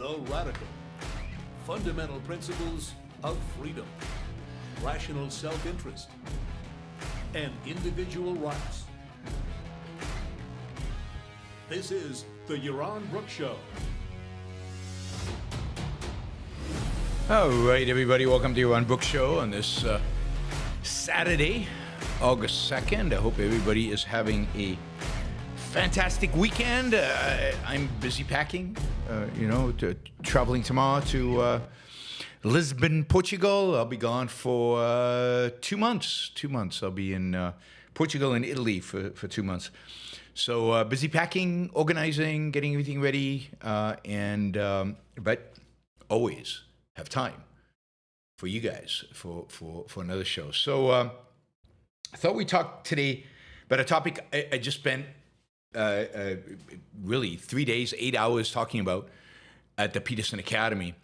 The radical, fundamental principles of freedom, rational self-interest, and individual rights. This is the Yaron Brook Show. All right, everybody, welcome to Yaron Brook Show on this Saturday, August 2nd. I hope everybody is having a fantastic weekend. I'm busy packing, traveling tomorrow to Lisbon, Portugal. I'll be gone for 2 months. 2 months. I'll be in Portugal and Italy for 2 months. So busy packing, organizing, getting everything ready, but always have time for you guys for another show. So I thought we'd talk today about a topic I just spent really 3 days, 8 hours talking about at the Peterson Academy.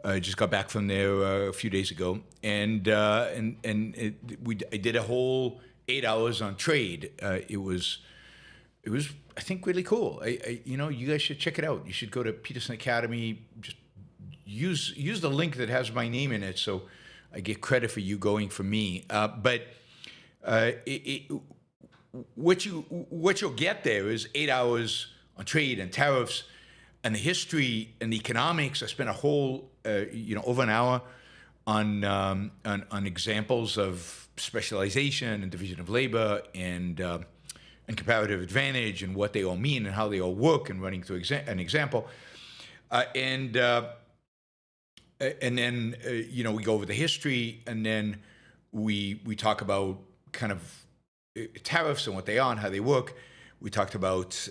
I just got back from there a few days ago, and I did a whole 8 hours on trade. It was I think really cool. You guys should check it out. You should go to Peterson Academy. Just use the link that has my name in it, so I get credit for you going for me. What you'll get there is 8 hours on trade and tariffs and the history and the economics. I spent a whole over an hour on examples of specialization and division of labor and comparative advantage and what they all mean and how they all work, and running through an example. And then we go over the history, and then we talk about kind of tariffs and what they are and how they work. We talked about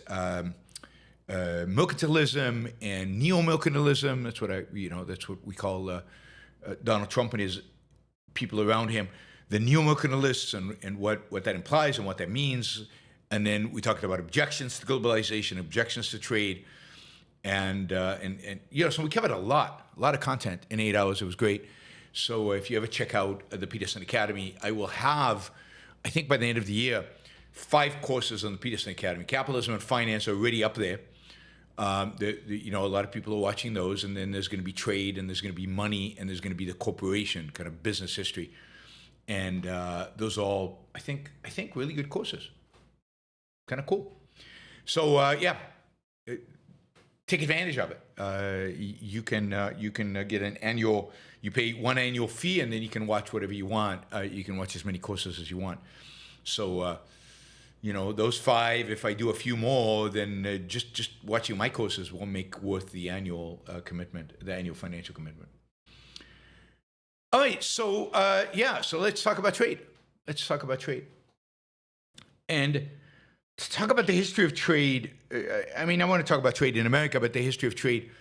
mercantilism and neo-mercantilism. That's what we call Donald Trump and his people around him, the neo-mercantilists, and what that implies and what that means. And then we talked about objections to globalization, objections to trade, and so we covered a lot of content in 8 hours. It was great. So if you ever check out the Peterson Academy, I will have, I think by the end of the year, 5 courses on the Peterson Academy. Capitalism and finance are already up there. A lot of people are watching those, and then there's going to be trade, and there's going to be money, and there's going to be the corporation, kind of business history, and those are all, I think, really good courses. Kind of cool. So take advantage of it. You can get an annual. You pay one annual fee, and then you can watch whatever you want. You can watch as many courses as you want. So, those 5. If I do a few more, then just watching my courses will make worth the annual commitment, the annual financial commitment. All right. So So let's talk about trade. And to talk about the history of trade, I want to talk about trade in America, but the history of trade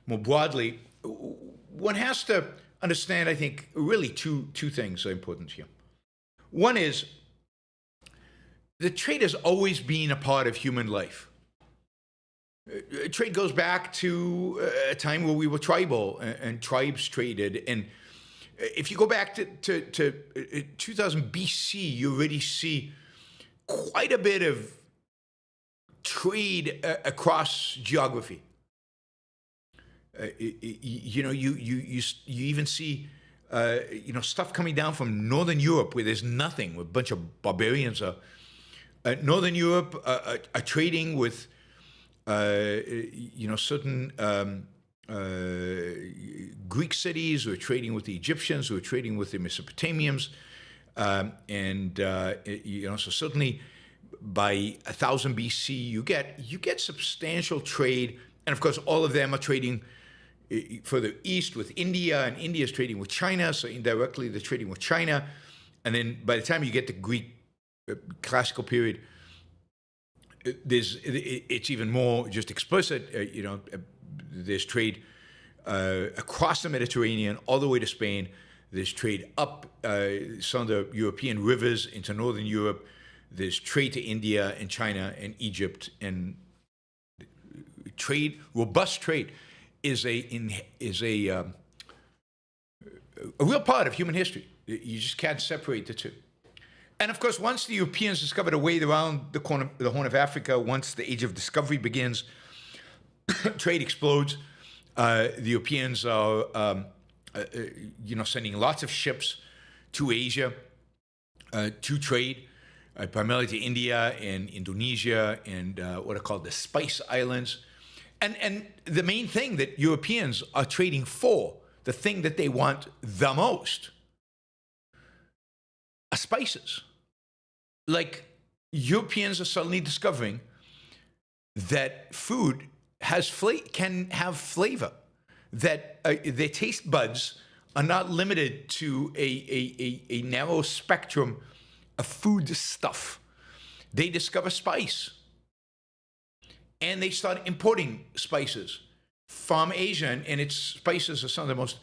more broadly, one has to understand, I think, really two things are important here. One is that trade has always been a part of human life. Trade goes back to a time where we were tribal and tribes traded. And if you go back to 2000 BC, you already see quite a bit of trade across geography. You even see stuff coming down from Northern Europe where there's nothing, where a bunch of barbarians are. Northern Europe are trading with certain Greek cities, who are trading with the Egyptians, who are trading with the Mesopotamians, so certainly by 1000 BC, you get substantial trade, and of course, all of them are trading further east with India, and India is trading with China, so indirectly they're trading with China, and then by the time you get the Greek classical period, it's even more just explicit. There's trade across the Mediterranean all the way to Spain. There's trade up some of the European rivers into Northern Europe. There's trade to India and China and Egypt, and trade, robust trade, is a real part of human history. You just can't separate the two. And of course, once the Europeans discovered a way around the Horn of Africa, once the Age of Discovery begins, trade explodes. The Europeans are, sending lots of ships to Asia to trade, primarily to India and Indonesia and what are called the Spice Islands. And the main thing that Europeans are trading for, the thing that they want the most, are spices. Like, Europeans are suddenly discovering that food can have flavor, that their taste buds are not limited to a narrow spectrum of food stuff. They discover spice, and they start importing spices from Asia, and its spices are some of the most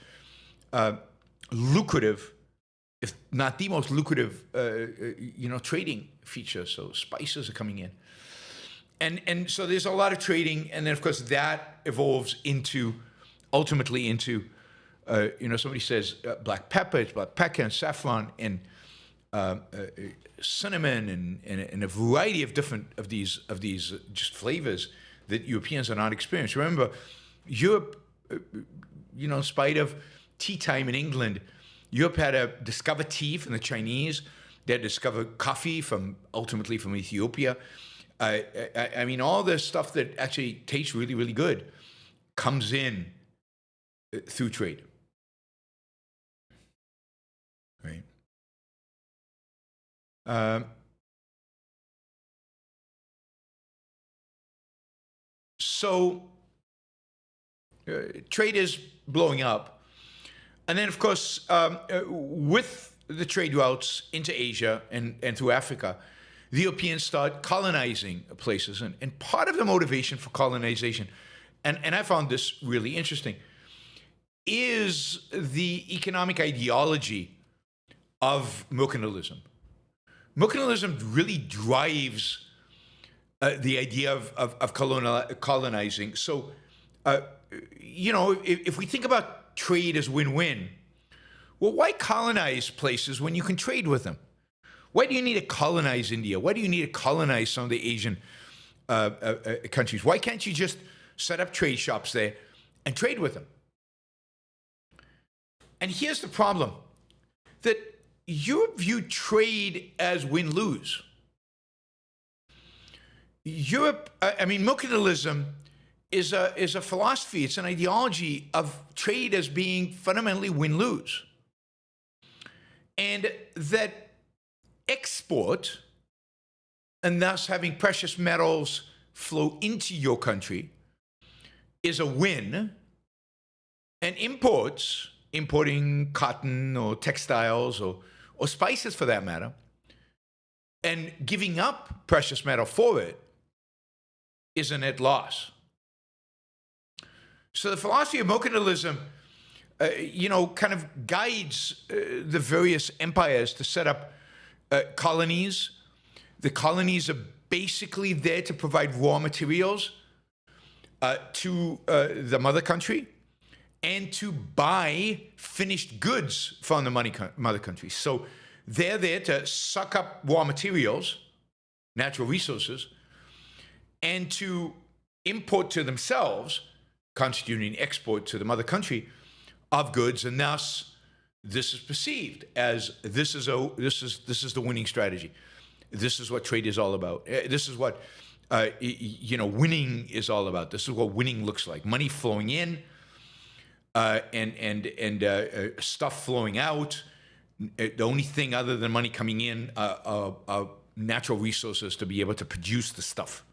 lucrative, if not the most lucrative, trading features. So spices are coming in. And so there's a lot of trading, and then of course that evolves ultimately into, somebody says black pepper, it's black pepper and saffron and cinnamon and a variety of different of these just flavors that Europeans are not experienced. Remember, Europe, in spite of tea time in England, Europe had to discover tea from the Chinese. They had to discover coffee ultimately from Ethiopia. I mean, all this stuff that actually tastes really, really good comes in through trade, right? So trade is blowing up. And then, of course, with the trade routes into Asia and through Africa, the Europeans start colonizing places. And part of the motivation for colonization, and I found this really interesting, is the economic ideology of mercantilism. Mercantilism really drives the idea of colonizing. So, if we think about trade as win-win, well, why colonize places when you can trade with them? Why do you need to colonize India? Why do you need to colonize some of the Asian countries? Why can't you just set up trade shops there and trade with them? And here's the problem, that Europe viewed trade as win-lose. Mercantilism is a philosophy, it's an ideology of trade as being fundamentally win-lose. And that export, and thus having precious metals flow into your country, is a win, and importing cotton or textiles or spices for that matter, and giving up precious metal for it is a net loss. So the philosophy of mercantilism, kind of guides the various empires to set up colonies. The colonies are basically there to provide raw materials to the mother country and to buy finished goods from the mother country. So they're there to suck up raw materials, natural resources, and to import to themselves, constituting export to the mother country of goods, and thus this is perceived as this is the winning strategy. This is what trade is all about. This is what winning is all about. This is what winning looks like: money flowing in, and stuff flowing out. The only thing other than money coming in are natural resources to be able to produce the stuff.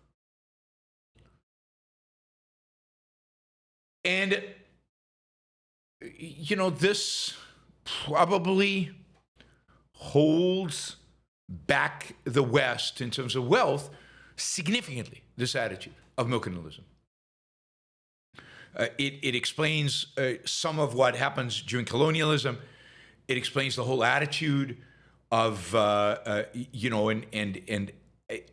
And this probably holds back the West in terms of wealth significantly, this attitude of mercantilism. It explains some of what happens during colonialism. It explains the whole attitude of, and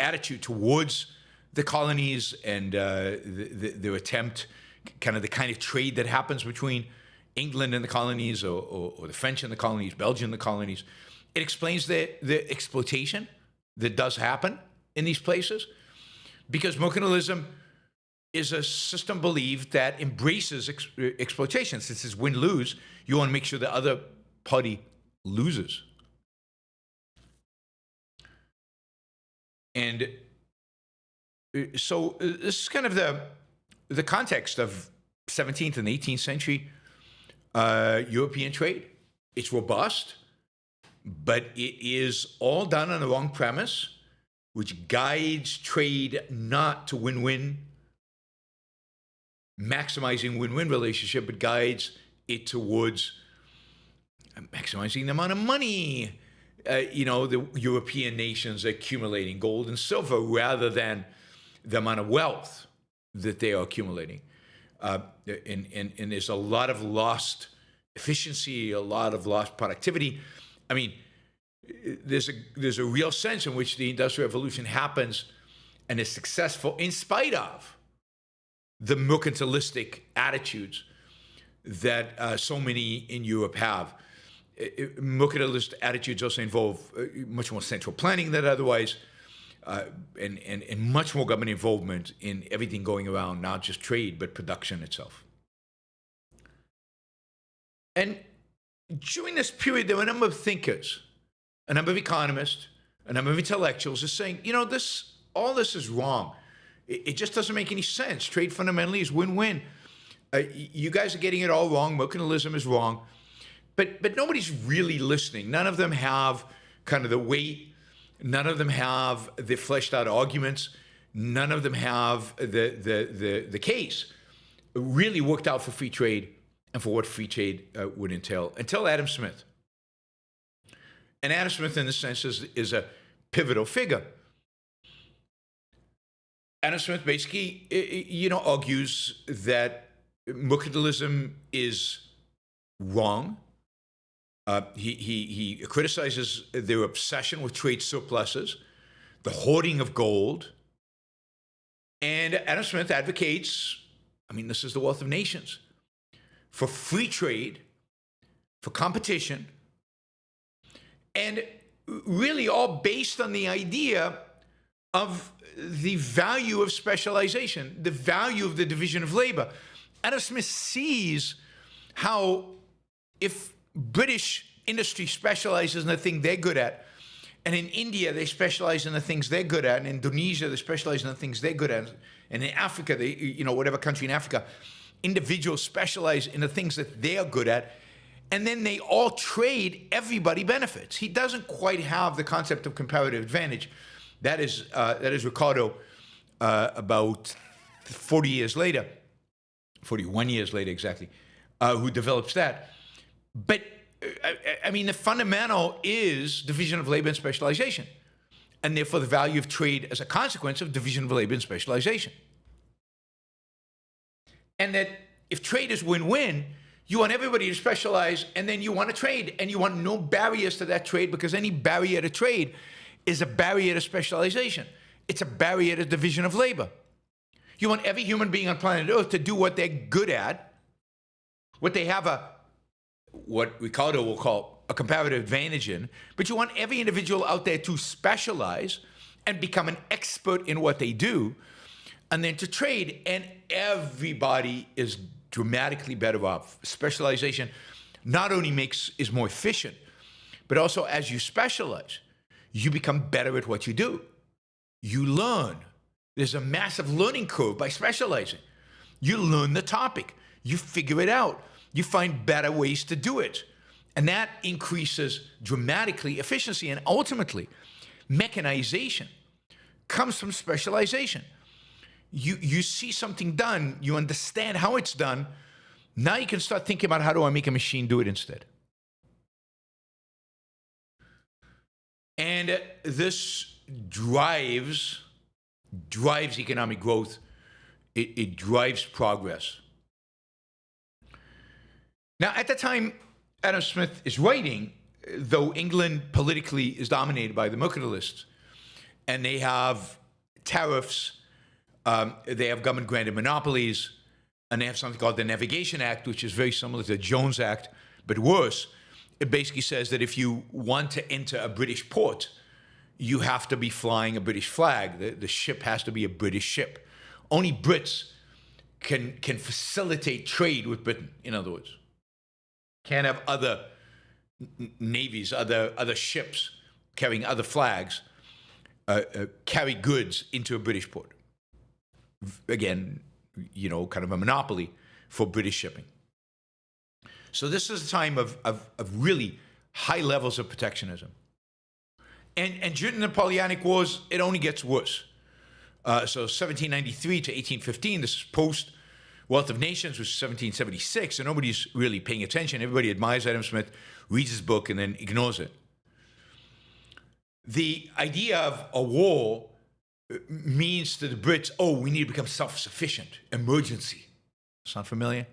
attitude towards the colonies and their attempt, kind of the kind of trade that happens between England and the colonies, or the French and the colonies, Belgium and the colonies. It explains the exploitation that does happen in these places, because mercantilism is a system believed that embraces exploitation. Since it's win-lose, you want to make sure the other party loses. And so this is kind of the context of 17th and 18th century European trade. It's robust, but it is all done on the wrong premise, which guides trade not to win-win, maximizing win-win relationship, but guides it towards maximizing the amount of money, the European nations accumulating gold and silver rather than the amount of wealth that they are accumulating. And there's a lot of lost efficiency, a lot of lost productivity. I mean, there's a real sense in which the Industrial Revolution happens and is successful in spite of the mercantilistic attitudes that so many in Europe have. Mercantilist attitudes also involve much more central planning than otherwise, and much more government involvement in everything going around, not just trade, but production itself. And during this period, there were a number of thinkers, a number of economists, a number of intellectuals are saying, all this is wrong. It just doesn't make any sense. Trade fundamentally is win-win. You guys are getting it all wrong. Mercantilism is wrong. But nobody's really listening. None of them have kind of the weight. None of them have the fleshed out arguments. None of them have the case really worked out for free trade and for what free trade would entail, until Adam Smith. And Adam Smith, in this sense, is a pivotal figure. Adam Smith basically, argues that mercantilism is wrong. He criticizes their obsession with trade surpluses, the hoarding of gold. And Adam Smith advocates, this is the wealth of nations, for free trade, for competition, and really all based on the idea of the value of specialization, the value of the division of labor. Adam Smith sees how if British industry specializes in the thing they're good at, and in India they specialize in the things they're good at, and in Indonesia they specialize in the things they're good at, and in Africa, whatever country in Africa, individuals specialize in the things that they're good at, and then they all trade, everybody benefits. He doesn't quite have the concept of comparative advantage. That is Ricardo about 41 years later exactly, who develops that. But, the fundamental is division of labor and specialization, and therefore the value of trade as a consequence of division of labor and specialization. And that if trade is win-win, you want everybody to specialize, and then you want to trade, and you want no barriers to that trade, because any barrier to trade is a barrier to specialization. It's a barrier to division of labor. You want every human being on planet Earth to do what they're good at, what they have what Ricardo will call a comparative advantage in, but you want every individual out there to specialize and become an expert in what they do, and then to trade, and everybody is dramatically better off. Specialization not only is more efficient, but also as you specialize, you become better at what you do. You learn. There's a massive learning curve by specializing. You learn the topic. You figure it out. You find better ways to do it. And that increases dramatically efficiency. And ultimately, mechanization comes from specialization. You see something done, you understand how it's done. Now you can start thinking about, how do I make a machine do it instead? And this drives economic growth. It drives progress. Now, at the time Adam Smith is writing, though England politically is dominated by the mercantilists, and they have tariffs, they have government-granted monopolies, and they have something called the Navigation Act, which is very similar to the Jones Act, but worse. It basically says that if you want to enter a British port, you have to be flying a British flag. The ship has to be a British ship. Only Brits can facilitate trade with Britain. In other words, can't have other navies, other ships carrying other flags carry goods into a British port. Again, kind of a monopoly for British shipping. So this is a time of really high levels of protectionism. And during the Napoleonic Wars, it only gets worse. So 1793 to 1815, this is post Wealth of Nations, which is 1776, and nobody's really paying attention. Everybody admires Adam Smith, reads his book, and then ignores it. The idea of a war means to the Brits, oh, we need to become self-sufficient, emergency. Sound familiar?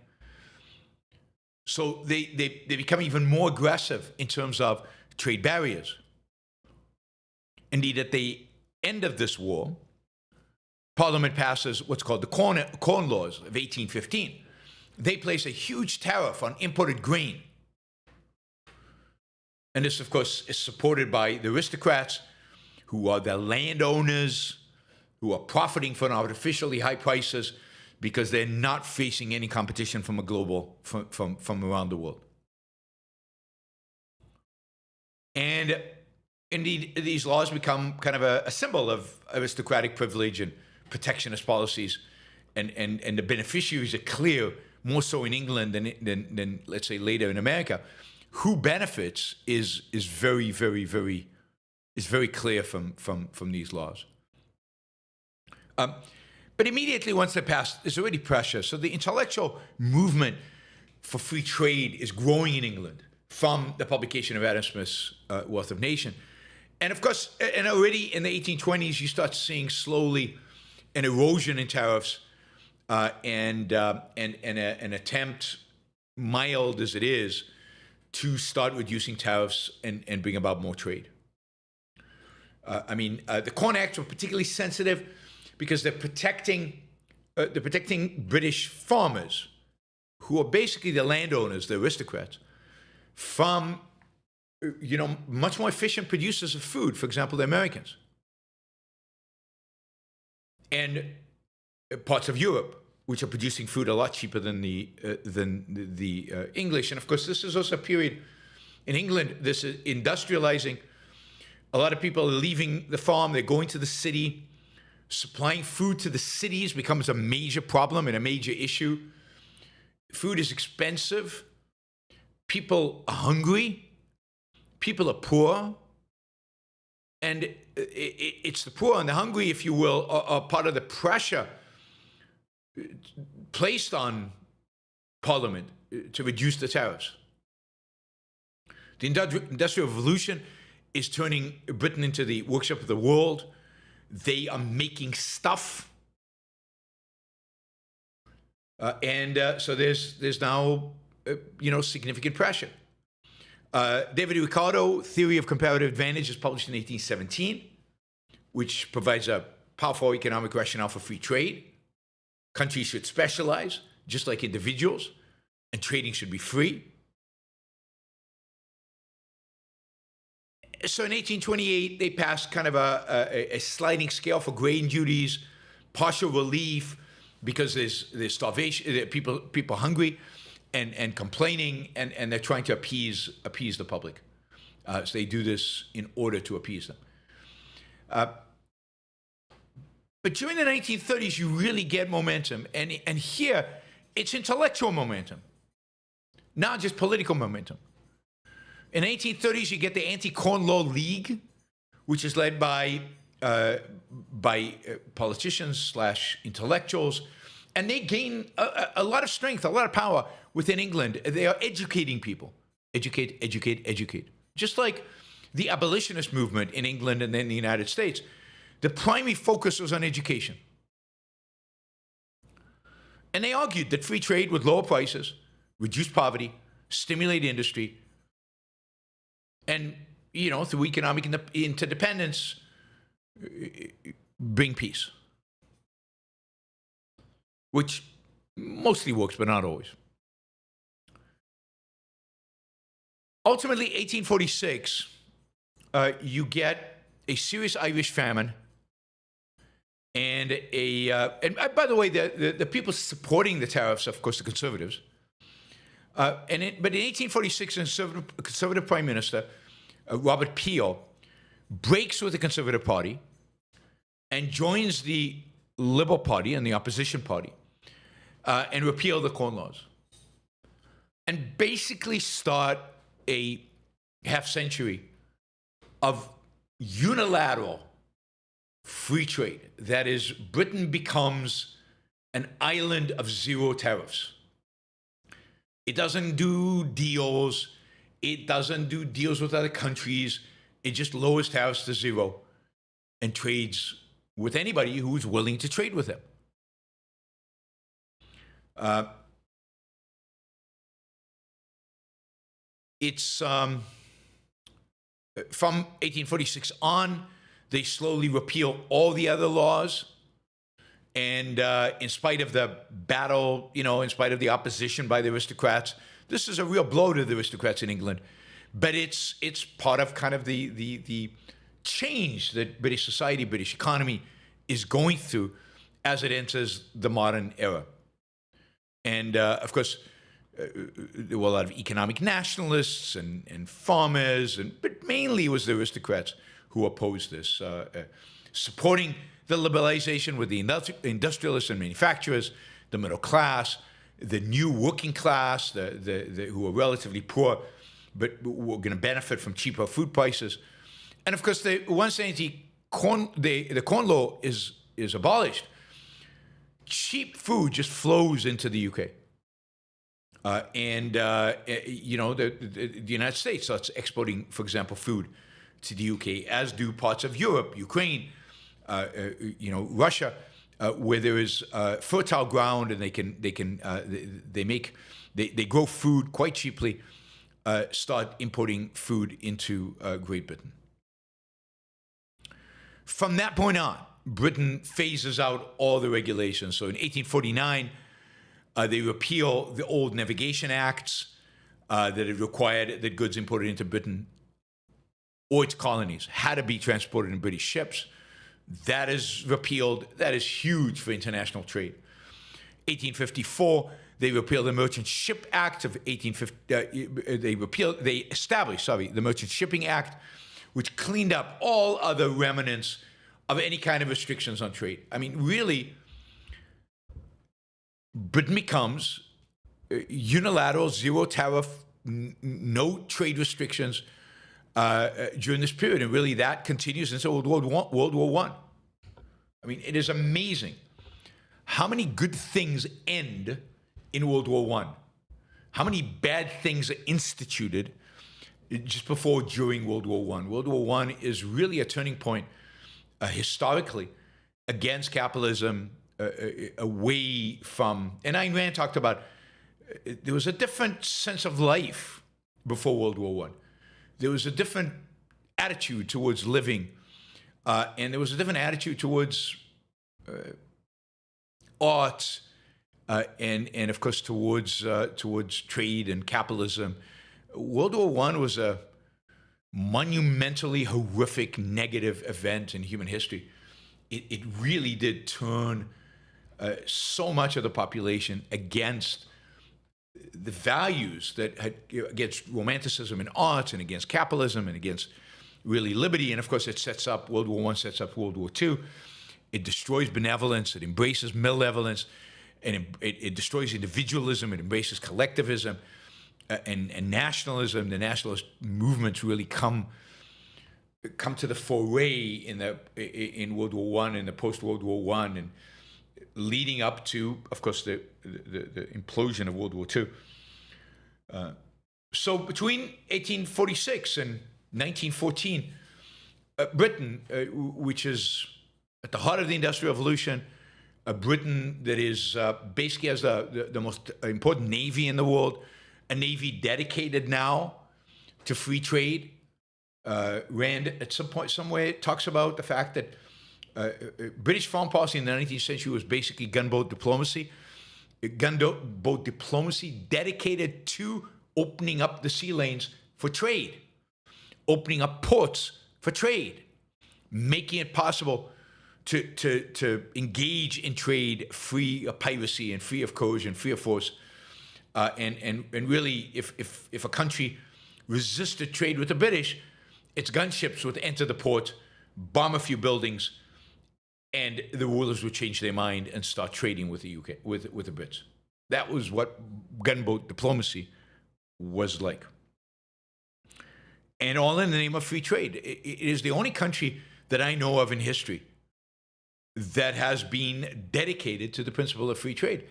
So they become even more aggressive in terms of trade barriers. Indeed, at the end of this war, Parliament passes what's called the Corn Laws of 1815. They place a huge tariff on imported grain. And this, of course, is supported by the aristocrats, who are the landowners, who are profiting from artificially high prices because they're not facing any competition from from around the world. And indeed, these laws become kind of a symbol of aristocratic privilege and protectionist policies, and the beneficiaries are clear, more so in England than let's say later in America. Who benefits is very, very, very clear from these laws. But immediately once they're passed, there's already pressure. So the intellectual movement for free trade is growing in England from the publication of Adam Smith's Wealth of Nations. And of course, and already in the 1820s, you start seeing slowly an erosion in tariffs and an attempt, mild as it is, to start reducing tariffs and bring about more trade. The Corn Acts were particularly sensitive because they're protecting British farmers, who are basically the landowners, the aristocrats, from much more efficient producers of food, for example, the Americans, and parts of Europe, which are producing food a lot cheaper than the English. And of course, this is also a period in England. This is industrializing. A lot of people are leaving the farm; they're going to the city. Supplying food to the cities becomes a major problem and a major issue. Food is expensive. People are hungry. People are poor. And it's the poor and the hungry, if you will, are part of the pressure placed on Parliament to reduce the tariffs. The Industrial Revolution is turning Britain into the workshop of the world. They are making stuff. So there's now, significant pressure. David Ricardo, Theory of Comparative Advantage, is published in 1817, which provides a powerful economic rationale for free trade. Countries should specialize, just like individuals, and trading should be free. So in 1828, they passed kind of a sliding scale for grain duties, partial relief, because there's starvation, people hungry and complaining, and they're trying to appease the public. So they do this in order to appease them. But during the 1930s, you really get momentum, and here it's intellectual momentum, not just political momentum. In the 1830s, you get the Anti-Corn Law League, which is led by politicians / intellectuals, and they gain a lot of strength, a lot of power within England. They are educating people. Educate. Just like the abolitionist movement in England and then the United States, the primary focus was on education. And they argued that free trade would lower prices, reduce poverty, stimulate industry, and, through economic interdependence, bring peace. Which mostly works, but not always. Ultimately, 1846, you get a serious Irish famine, And by the way, the people supporting the tariffs, of course, the conservatives. But in 1846, a conservative prime minister, Robert Peel, breaks with the Conservative Party and joins the Liberal Party and the opposition party and repeal the Corn Laws. And basically start a half century of unilateral free trade. That is, Britain becomes an island of zero tariffs. It doesn't do deals. It doesn't do deals with other countries. It just lowers tariffs to zero and trades with anybody who's willing to trade with them. It's from 1846 on, they slowly repeal all the other laws. And in spite of the battle, in spite of the opposition by the aristocrats, this is a real blow to the aristocrats in England. But it's part of kind of the change that British society, British economy is going through as it enters the modern era. And of course, there were a lot of economic nationalists and farmers, but mainly it was the aristocrats who opposed this, supporting the liberalization with the industrialists and manufacturers, the middle class, the new working class, who were relatively poor, but were going to benefit from cheaper food prices. And of course, once the Corn Law is abolished, cheap food just flows into the UK. The United States starts exporting, for example, food to the UK, as do parts of Europe, Ukraine, Russia, where there is fertile ground and they grow food quite cheaply, start importing food into Great Britain. From that point on, Britain phases out all the regulations. So in 1849, they repeal the old Navigation Acts that had required that goods imported into Britain or its colonies had to be transported in British ships. That is repealed. That is huge for international trade. 1854, they repealed the Merchant Ship Act of 1850. They established the Merchant Shipping Act, which cleaned up all other remnants of any kind of restrictions on trade. I mean, really, Britain becomes unilateral, zero tariff, no trade restrictions during this period, and really that continues until World War I. I mean, it is amazing how many good things end in World War I. How many bad things are instituted just before, during World War I. World War I is really a turning point historically against capitalism, away from, and Ayn Rand talked about, there was a different sense of life before World War I. There was a different attitude towards living, and there was a different attitude towards art, and of course towards trade and capitalism. World War I was a monumentally horrific, negative event in human history. It really did turn so much of the population against the values that had, against romanticism in arts and against capitalism and against really liberty. And of course, World War I sets up World War II. It destroys benevolence. It embraces malevolence. And it destroys individualism. It embraces collectivism and nationalism. The nationalist movements really come to the foray in World War I and the post-World War I, and leading up to, of course, the implosion of World War II. So between 1846 and 1914, Britain, which is at the heart of the Industrial Revolution, a Britain that is basically has the most important navy in the world, a navy dedicated now to free trade. Rand, at some point, somewhere, talks about the fact that British foreign policy in the 19th century was basically gunboat diplomacy. Gunboat diplomacy dedicated to opening up the sea lanes for trade, opening up ports for trade, making it possible to engage in trade free of piracy and free of coercion, free of force. And really, if a country resisted trade with the British, its gunships would enter the port, bomb a few buildings, and the rulers would change their mind and start trading with the UK, with the Brits. That was what gunboat diplomacy was like. And all in the name of free trade. It is the only country that I know of in history that has been dedicated to the principle of free trade.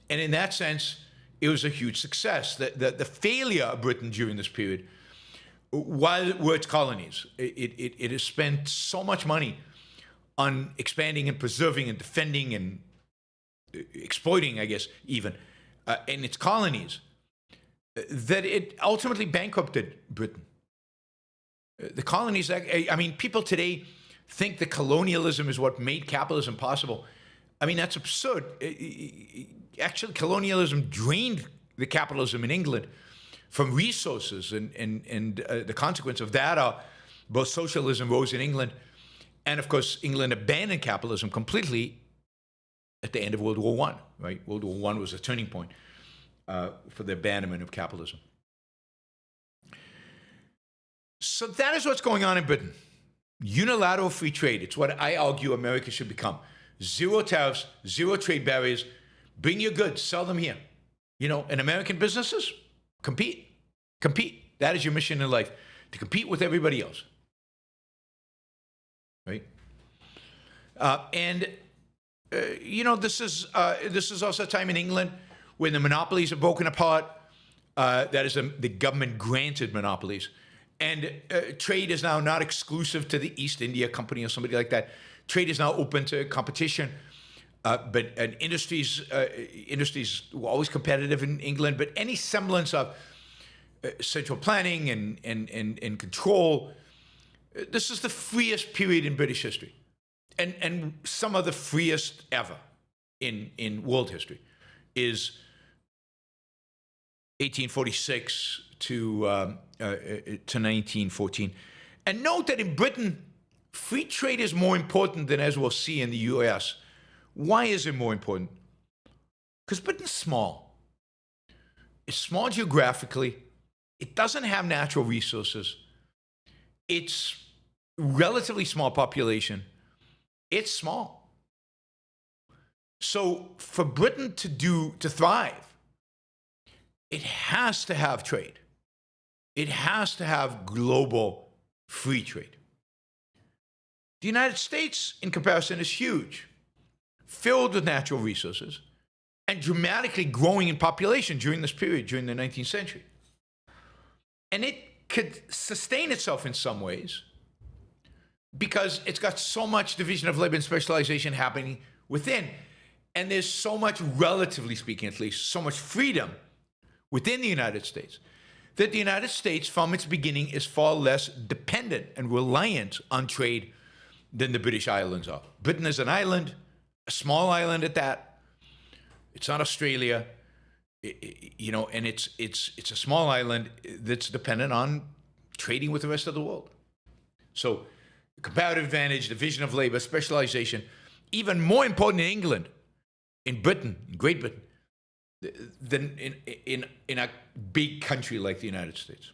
And in that sense, it was a huge success. The failure of Britain during this period were its colonies. It has spent so much money on expanding and preserving and defending and exploiting, I guess, even, in its colonies, that it ultimately bankrupted Britain. The colonies, I mean, people today think that colonialism is what made capitalism possible. I mean, that's absurd. Actually, colonialism drained the capitalism in England from resources, and the consequence of that are both socialism rose in England, and of course, England abandoned capitalism completely at the end of World War I, right? World War I was a turning point for the abandonment of capitalism. So that is what's going on in Britain. Unilateral free trade. It's what I argue America should become. Zero tariffs, zero trade barriers. Bring your goods, sell them here. You know, and American businesses, compete. Compete. That is your mission in life, to compete with everybody else. Right? You know, this is also a time in England when the monopolies are broken apart. That is the government-granted monopolies. And trade is now not exclusive to the East India Company or somebody like that. Trade is now open to competition. But industries were always competitive in England. But any semblance of central planning and control, this is the freest period in British history, and some of the freest ever in world history, is 1846 to 1914. And note that in Britain, free trade is more important than, as we'll see, in the U.S. Why is it more important? Because Britain's small. It's small geographically. It doesn't have natural resources. It's relatively small population. It's small. So for Britain to thrive, it has to have trade. It has to have global free trade. The United States, in comparison, is huge, filled with natural resources, and dramatically growing in population during this period, during the 19th century. And it could sustain itself in some ways because it's got so much division of labor and specialization happening within. And there's so much, relatively speaking at least, so much freedom within the United States, that the United States, from its beginning, is far less dependent and reliant on trade than the British Islands are. Britain is an island, a small island at that. It's not Australia, you know, and it's a small island that's dependent on trading with the rest of the world. So, comparative advantage, division of labor, specialization, even more important in England, in Britain, in Great Britain, than in a big country like the United States.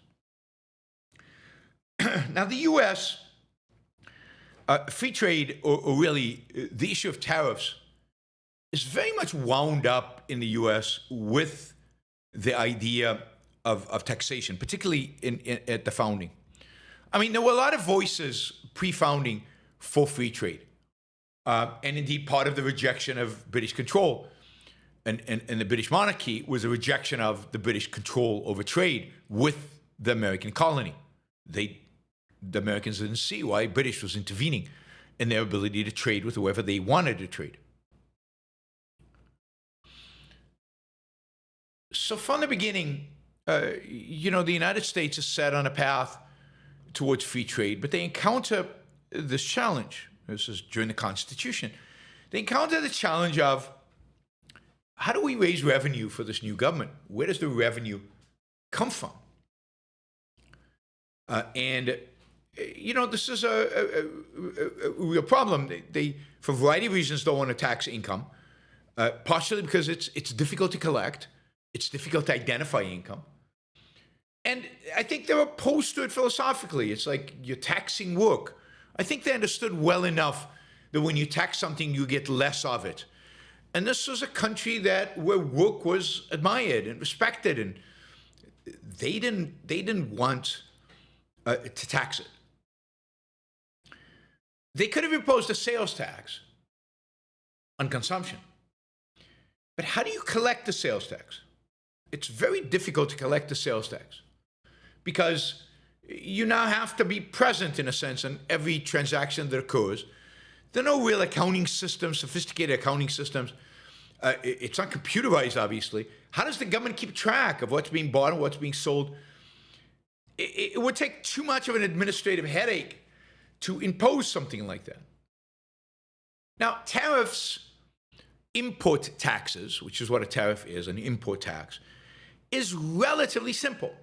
Now, the U.S., free trade, or really the issue of tariffs, is very much wound up in the U.S. with the idea of taxation, particularly at the founding. I mean, there were a lot of voices pre-founding for free trade, and indeed part of the rejection of British control and the British monarchy was a rejection of the British control over trade with the American colony. The Americans didn't see why British was intervening in their ability to trade with whoever they wanted to trade. So from the beginning, you know, the United States is set on a path towards free trade, but they encounter this challenge. This is during the Constitution. They encounter the challenge of, how do we raise revenue for this new government? Where does the revenue come from? And this is a real problem. They, for a variety of reasons, don't want to tax income, partially because it's difficult to collect, it's difficult to identify income. And I think they're opposed to it philosophically. It's like you're taxing work. I think they understood well enough that when you tax something, you get less of it. And this was a country where work was admired and respected, and they didn't want to tax it. They could have imposed a sales tax on consumption. But how do you collect the sales tax? It's very difficult to collect the sales tax because you now have to be present, in a sense, in every transaction that occurs. There are no real accounting systems, sophisticated accounting systems. It's not computerized, obviously. How does the government keep track of what's being bought and what's being sold? It would take too much of an administrative headache to impose something like that. Now, tariffs, import taxes, which is what a tariff is, an import tax, is relatively simple.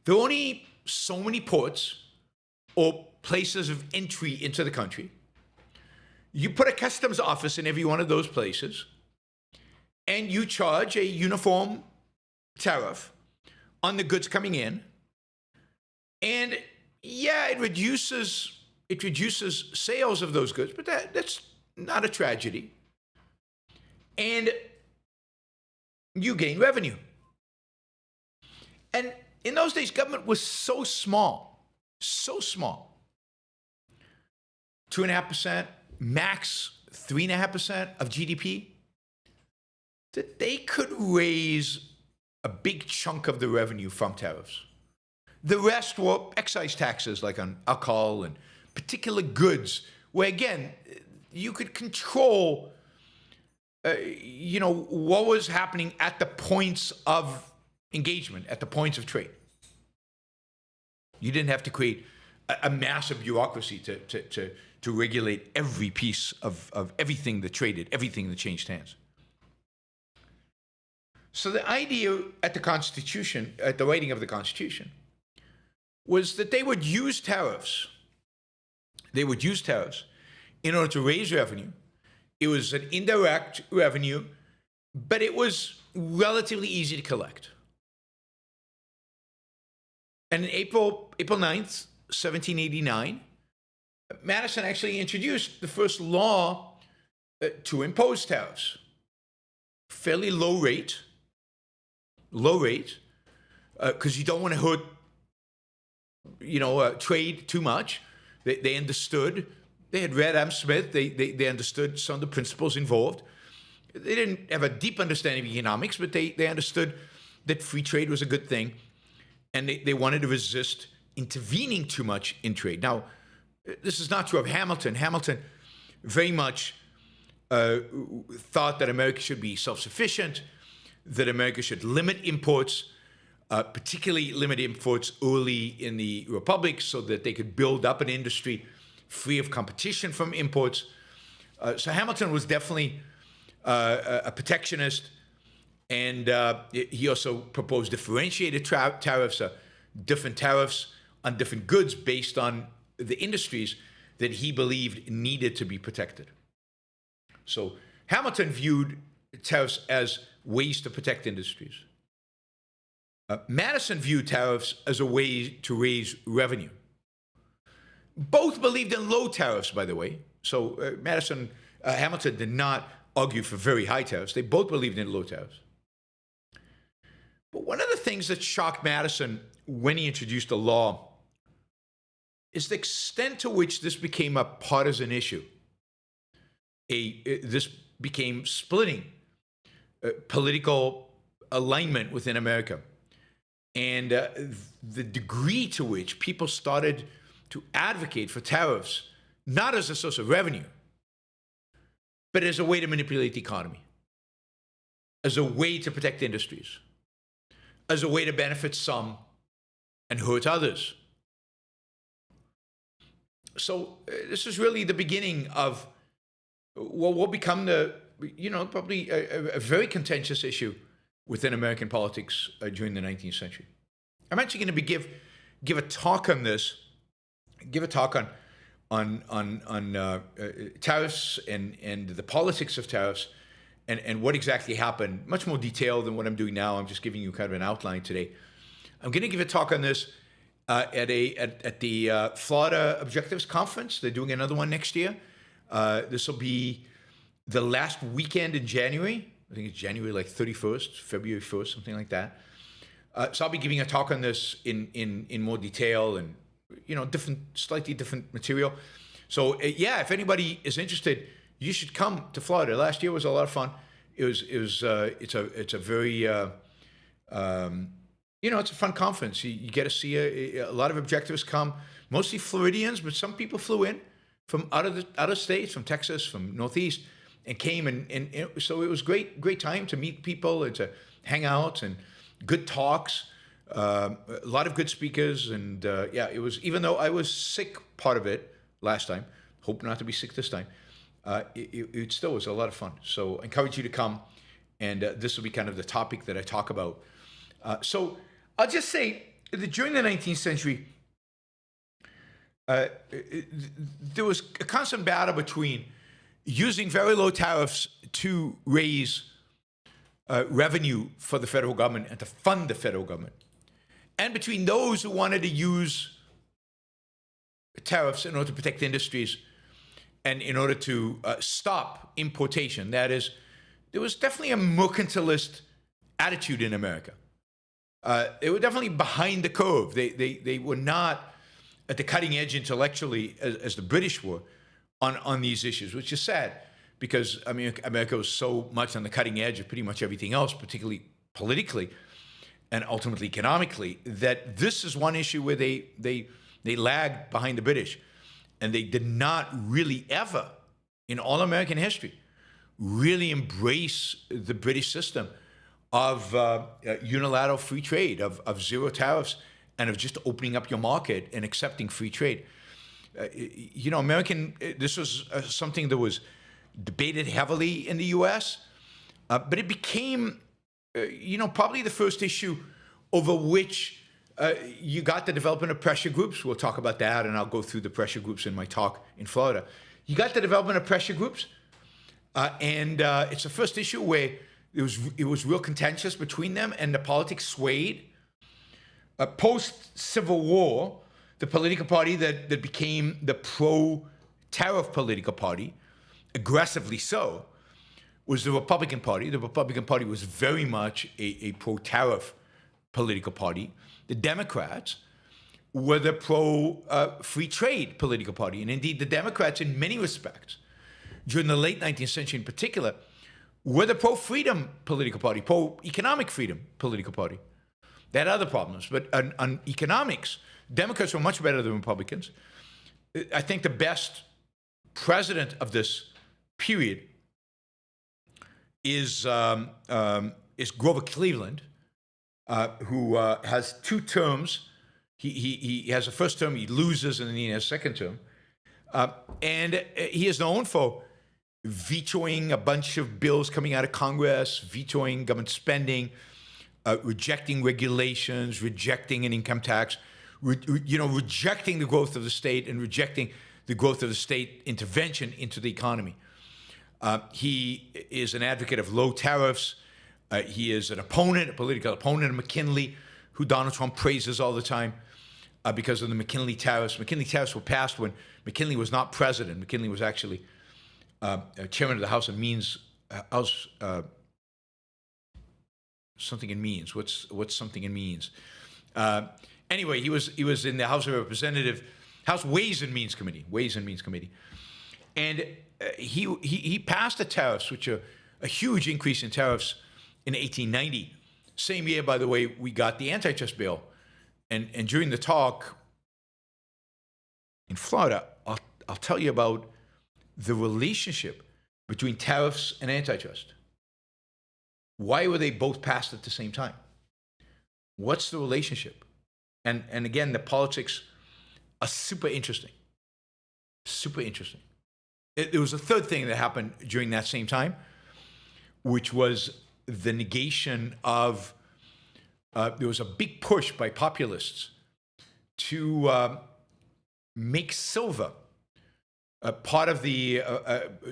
There are only so many ports or places of entry into the country. You put a customs office in every one of those places, and you charge a uniform tariff on the goods coming in. And yeah, it reduces sales of those goods, but that's not a tragedy. And you gain revenue. And in those days, government was so small, 2.5%, max 3.5% of GDP, that they could raise a big chunk of the revenue from tariffs. The rest were excise taxes, like on alcohol and particular goods, where again, you could control, what was happening at the points of engagement, at the points of trade. You didn't have to create a massive bureaucracy to regulate every piece of everything that traded, everything that changed hands. So the idea at the Constitution, at the writing of the Constitution, was that they would use tariffs. They would use tariffs in order to raise revenue. It was an indirect revenue, but it was relatively easy to collect. And in April 9th, 1789, Madison actually introduced the first law to impose tariffs. Fairly low rate, because you don't want to hurt, trade too much. They understood. They had read Adam Smith. They understood some of the principles involved. They didn't have a deep understanding of economics, but they understood that free trade was a good thing, and they wanted to resist intervening too much in trade. Now, this is not true of Hamilton. Hamilton very much thought that America should be self-sufficient, that America should limit imports, particularly limit imports early in the Republic so that they could build up an industry free of competition from imports. So Hamilton was definitely a protectionist, and he also proposed differentiated tariffs, different tariffs on different goods based on the industries that he believed needed to be protected. So Hamilton viewed tariffs as ways to protect industries. Madison viewed tariffs as a way to raise revenue. Both believed in low tariffs, by the way. So Hamilton did not argue for very high tariffs. They both believed in low tariffs. But one of the things that shocked Madison when he introduced the law is the extent to which this became a partisan issue. This became splitting political alignment within America. And the degree to which people started to advocate for tariffs, not as a source of revenue, but as a way to manipulate the economy, as a way to protect industries, as a way to benefit some and hurt others. So this is really the beginning of what will become probably a very contentious issue within American politics during the 19th century. I'm actually going to give a talk on this give a talk on tariffs and the politics of tariffs and what exactly happened. Much more detailed than what I'm doing now. I'm just giving you kind of an outline today. I'm going to give a talk on this at the Florida Objectives Conference. They're doing another one next year. This will be the last weekend in January. I think it's January like 31st, February 1st, something like that. So I'll be giving a talk on this in more detail and slightly different material. So yeah, if anybody is interested, you should come to Florida. Last year was a lot of fun. It's a very it's a fun conference. You get to see a lot of objectives come, mostly Floridians, but some people flew in from out of states, from Texas, from Northeast, and came and so it was great time to meet people and to hang out and good talks, a lot of good speakers, and it was, even though I was sick part of it last time, hope not to be sick this time, it still was a lot of fun. So I encourage you to come, and this will be kind of the topic that I talk about. So I'll just say that during the 19th century, there was a constant battle between using very low tariffs to raise revenue for the federal government and to fund the federal government, and between those who wanted to use tariffs in order to protect industries and in order to stop importation. That is, there was definitely a mercantilist attitude in America. They were definitely behind the curve. They were not at the cutting edge intellectually as the British were on these issues, which is sad, because America was so much on the cutting edge of pretty much everything else, particularly politically and ultimately economically, that this is one issue where they lagged behind the British, and they did not really ever, in all American history, really embrace the British system of unilateral free trade, of zero tariffs, and of just opening up your market and accepting free trade. This was something that was debated heavily in the U.S., but it became, probably the first issue over which you got the development of pressure groups. We'll talk about that, and I'll go through the pressure groups in my talk in Florida. You got the development of pressure groups, and it's the first issue where it was real contentious between them, and the politics swayed. Post-Civil War, the political party that became the pro-tariff political party, aggressively so, was the Republican Party. The Republican Party was very much a pro-tariff political party. The Democrats were the pro-free trade political party. And indeed, the Democrats, in many respects, during the late 19th century in particular, were the pro-freedom political party, pro-economic freedom political party. They had other problems, but on economics, Democrats were much better than Republicans. I think the best president of this period is Grover Cleveland, who has two terms. He has a first term, he loses, and then he has a second term. And he is known for vetoing a bunch of bills coming out of Congress, vetoing government spending, rejecting regulations, rejecting an income tax, rejecting the growth of the state and rejecting the growth of the state intervention into the economy. He is an advocate of low tariffs. He is a political opponent of McKinley, who Donald Trump praises all the time because of the McKinley tariffs. McKinley tariffs were passed when McKinley was not president. McKinley was actually chairman of the House of Means, something in means. What's something in means? Anyway, he was in the House of Representatives, House Ways and Means Committee, and he passed the tariffs, which are a huge increase in tariffs in 1890. Same year, by the way, we got the antitrust bill, and during the talk in Florida, I'll tell you about the relationship between tariffs and antitrust. Why were they both passed at the same time? What's the relationship? And again, the politics are super interesting. Super interesting. There was a third thing that happened during that same time, which was the negation of, there was a big push by populists to make silver part of the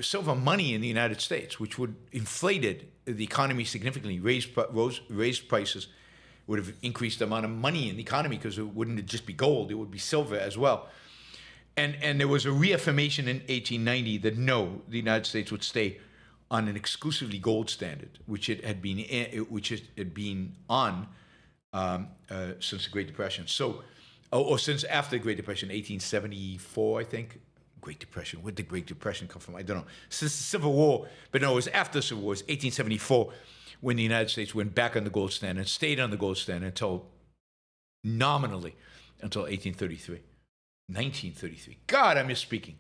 silver money in the United States, which would inflated the economy significantly, raised prices, would have increased the amount of money in the economy because it wouldn't just be gold, it would be silver as well. And there was a reaffirmation in 1890 that no, the United States would stay on an exclusively gold standard, which it had been on since the Great Depression. So, or since after the Great Depression, 1874, I think. Great Depression. Where did the Great Depression come from? I don't know. Since the Civil War, but no, it was after the Civil War. It was 1874 when the United States went back on the gold standard and stayed on the gold standard until nominally until 1833. 1933. God, I'm misspeaking.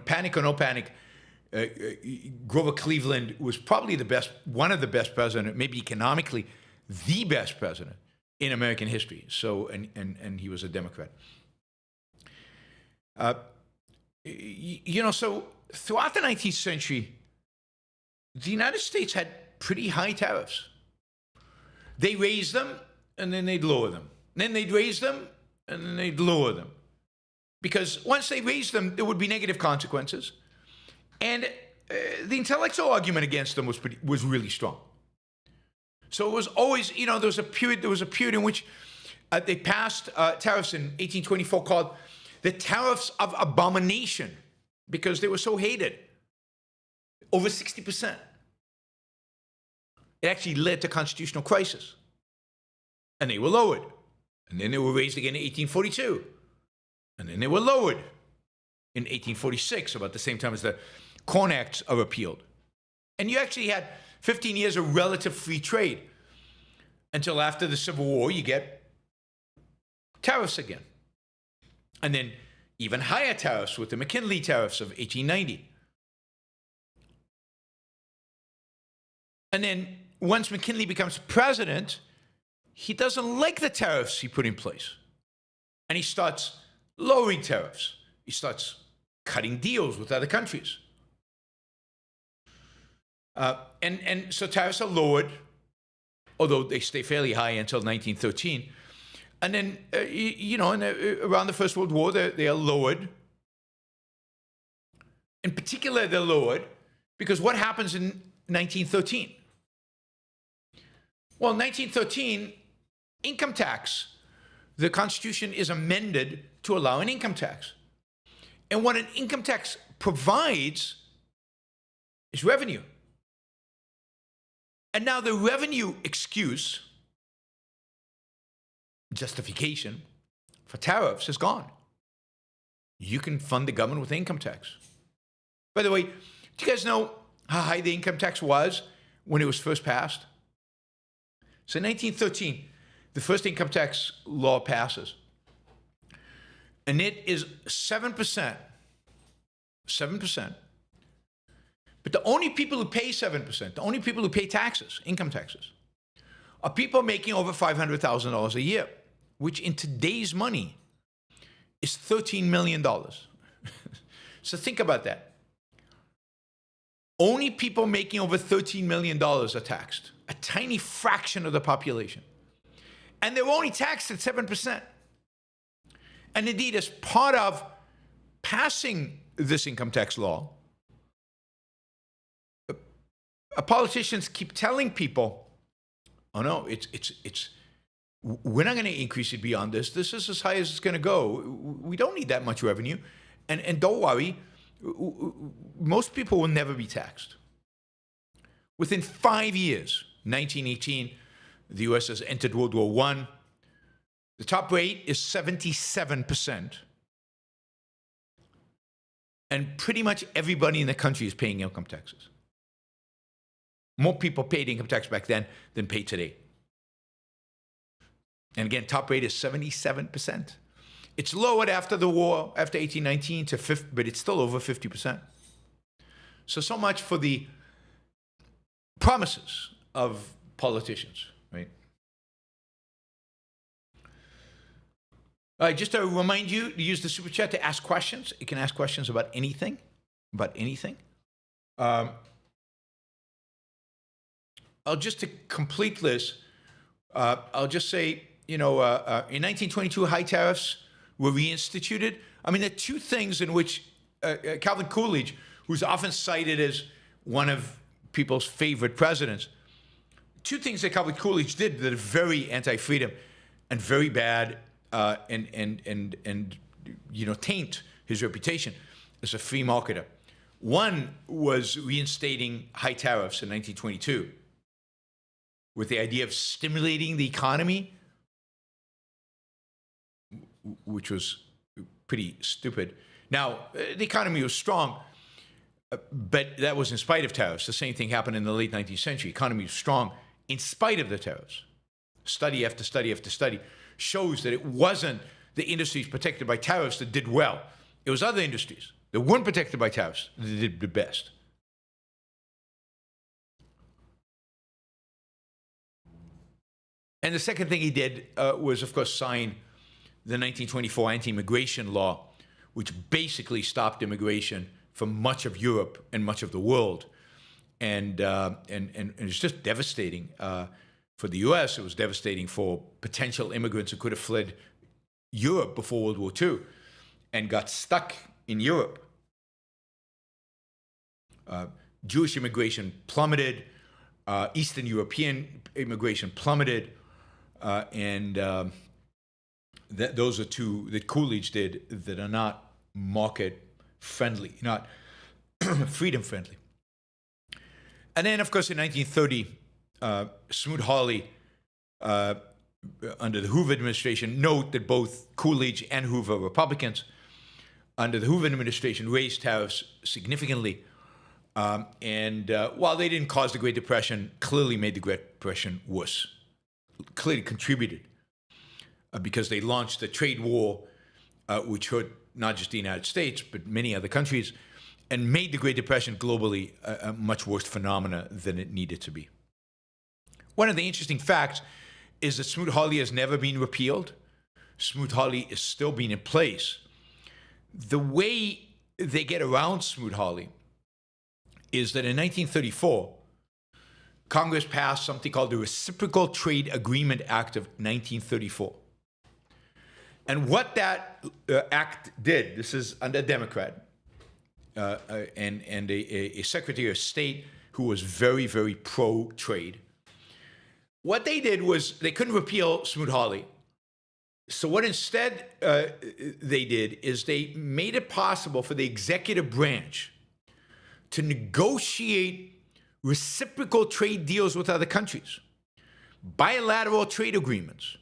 Panic or no panic, Grover Cleveland was probably one of the best presidents, maybe economically the best president in American history. So, and he was a Democrat. So throughout the 19th century, the United States had pretty high tariffs. They raised them, and then they'd lower them. Then they'd raise them, and then they'd lower them. Because once they raised them, there would be negative consequences. And the intellectual argument against them was really strong. So it was always, there was a period in which they passed tariffs in 1824 called the Tariffs of Abomination, because they were so hated. Over 60%. It actually led to constitutional crisis. And they were lowered. And then they were raised again in 1842. And then they were lowered in 1846, about the same time as the Corn Acts are repealed. And you actually had 15 years of relative free trade until after the Civil War, you get tariffs again. And then even higher tariffs with the McKinley tariffs of 1890. And then once McKinley becomes president, he doesn't like the tariffs he put in place. And he starts lowering tariffs. He starts cutting deals with other countries. And so tariffs are lowered, although they stay fairly high until 1913. And then, around the First World War, they are lowered. In particular, they're lowered because what happens in 1913? Well, in 1913, income tax. The Constitution is amended to allow an income tax. And what an income tax provides is revenue. And now the revenue excuse, justification for tariffs is gone. You can fund the government with income tax. By the way, do you guys know how high the income tax was when it was first passed? So in 1913, the first income tax law passes. And it is 7%. 7%. But the only people who pay 7%, the only people who pay taxes, income taxes, are people making over $500,000 a year, which in today's money is $13 million. So think about that. Only people making over $13 million are taxed, a tiny fraction of the population. And they're only taxed at 7%. And indeed, as part of passing this income tax law, politicians keep telling people, oh no, we're not going to increase it beyond this. This is as high as it's going to go. We don't need that much revenue. And don't worry, most people will never be taxed. Within 5 years, 1918, the U.S. has entered World War I. The top rate is 77%. And pretty much everybody in the country is paying income taxes. More people paid income tax back then than pay today. And again, top rate is 77%. It's lowered after the war, after 1819 to 50, but it's still over 50%. So much for the promises of politicians, right? All right, just to remind you to use the super chat to ask questions. You can ask questions about anything, I'll just to complete this, I'll just say, in 1922, high tariffs were reinstituted. I mean, there are two things in which Calvin Coolidge, who's often cited as one of people's favorite presidents, two things that Calvin Coolidge did that are very anti-freedom and very bad, and taint his reputation as a free marketer. One was reinstating high tariffs in 1922 with the idea of stimulating the economy, which was pretty stupid. Now, the economy was strong, but that was in spite of tariffs. The same thing happened in the late 19th century. Economy was strong in spite of the tariffs. Study after study after study shows that it wasn't the industries protected by tariffs that did well. It was other industries that weren't protected by tariffs that did the best. And the second thing he did was, of course, sign the 1924 anti-immigration law, which basically stopped immigration from much of Europe and much of the world. And it's just devastating for the U.S. It was devastating for potential immigrants who could have fled Europe before World War II and got stuck in Europe. Jewish immigration plummeted. Eastern European immigration plummeted. Those are two that Coolidge did that are not market friendly, not freedom friendly. And then, of course, in 1930, Smoot-Hawley, under the Hoover administration, note that both Coolidge and Hoover were Republicans. Under the Hoover administration, raised tariffs significantly. While they didn't cause the Great Depression, clearly made the Great Depression worse. Clearly contributed because they launched a trade war which hurt not just the United States, but many other countries, and made the Great Depression globally a much worse phenomena than it needed to be. One of the interesting facts is that Smoot-Hawley has never been repealed. Smoot-Hawley is still being in place. The way they get around Smoot-Hawley is that in 1934, Congress passed something called the Reciprocal Trade Agreement Act of 1934. And what that act did, this is under a Democrat and a Secretary of State who was very, very pro-trade. What they did was they couldn't repeal Smoot-Hawley. So what instead they did is they made it possible for the executive branch to negotiate reciprocal trade deals with other countries, bilateral trade agreements,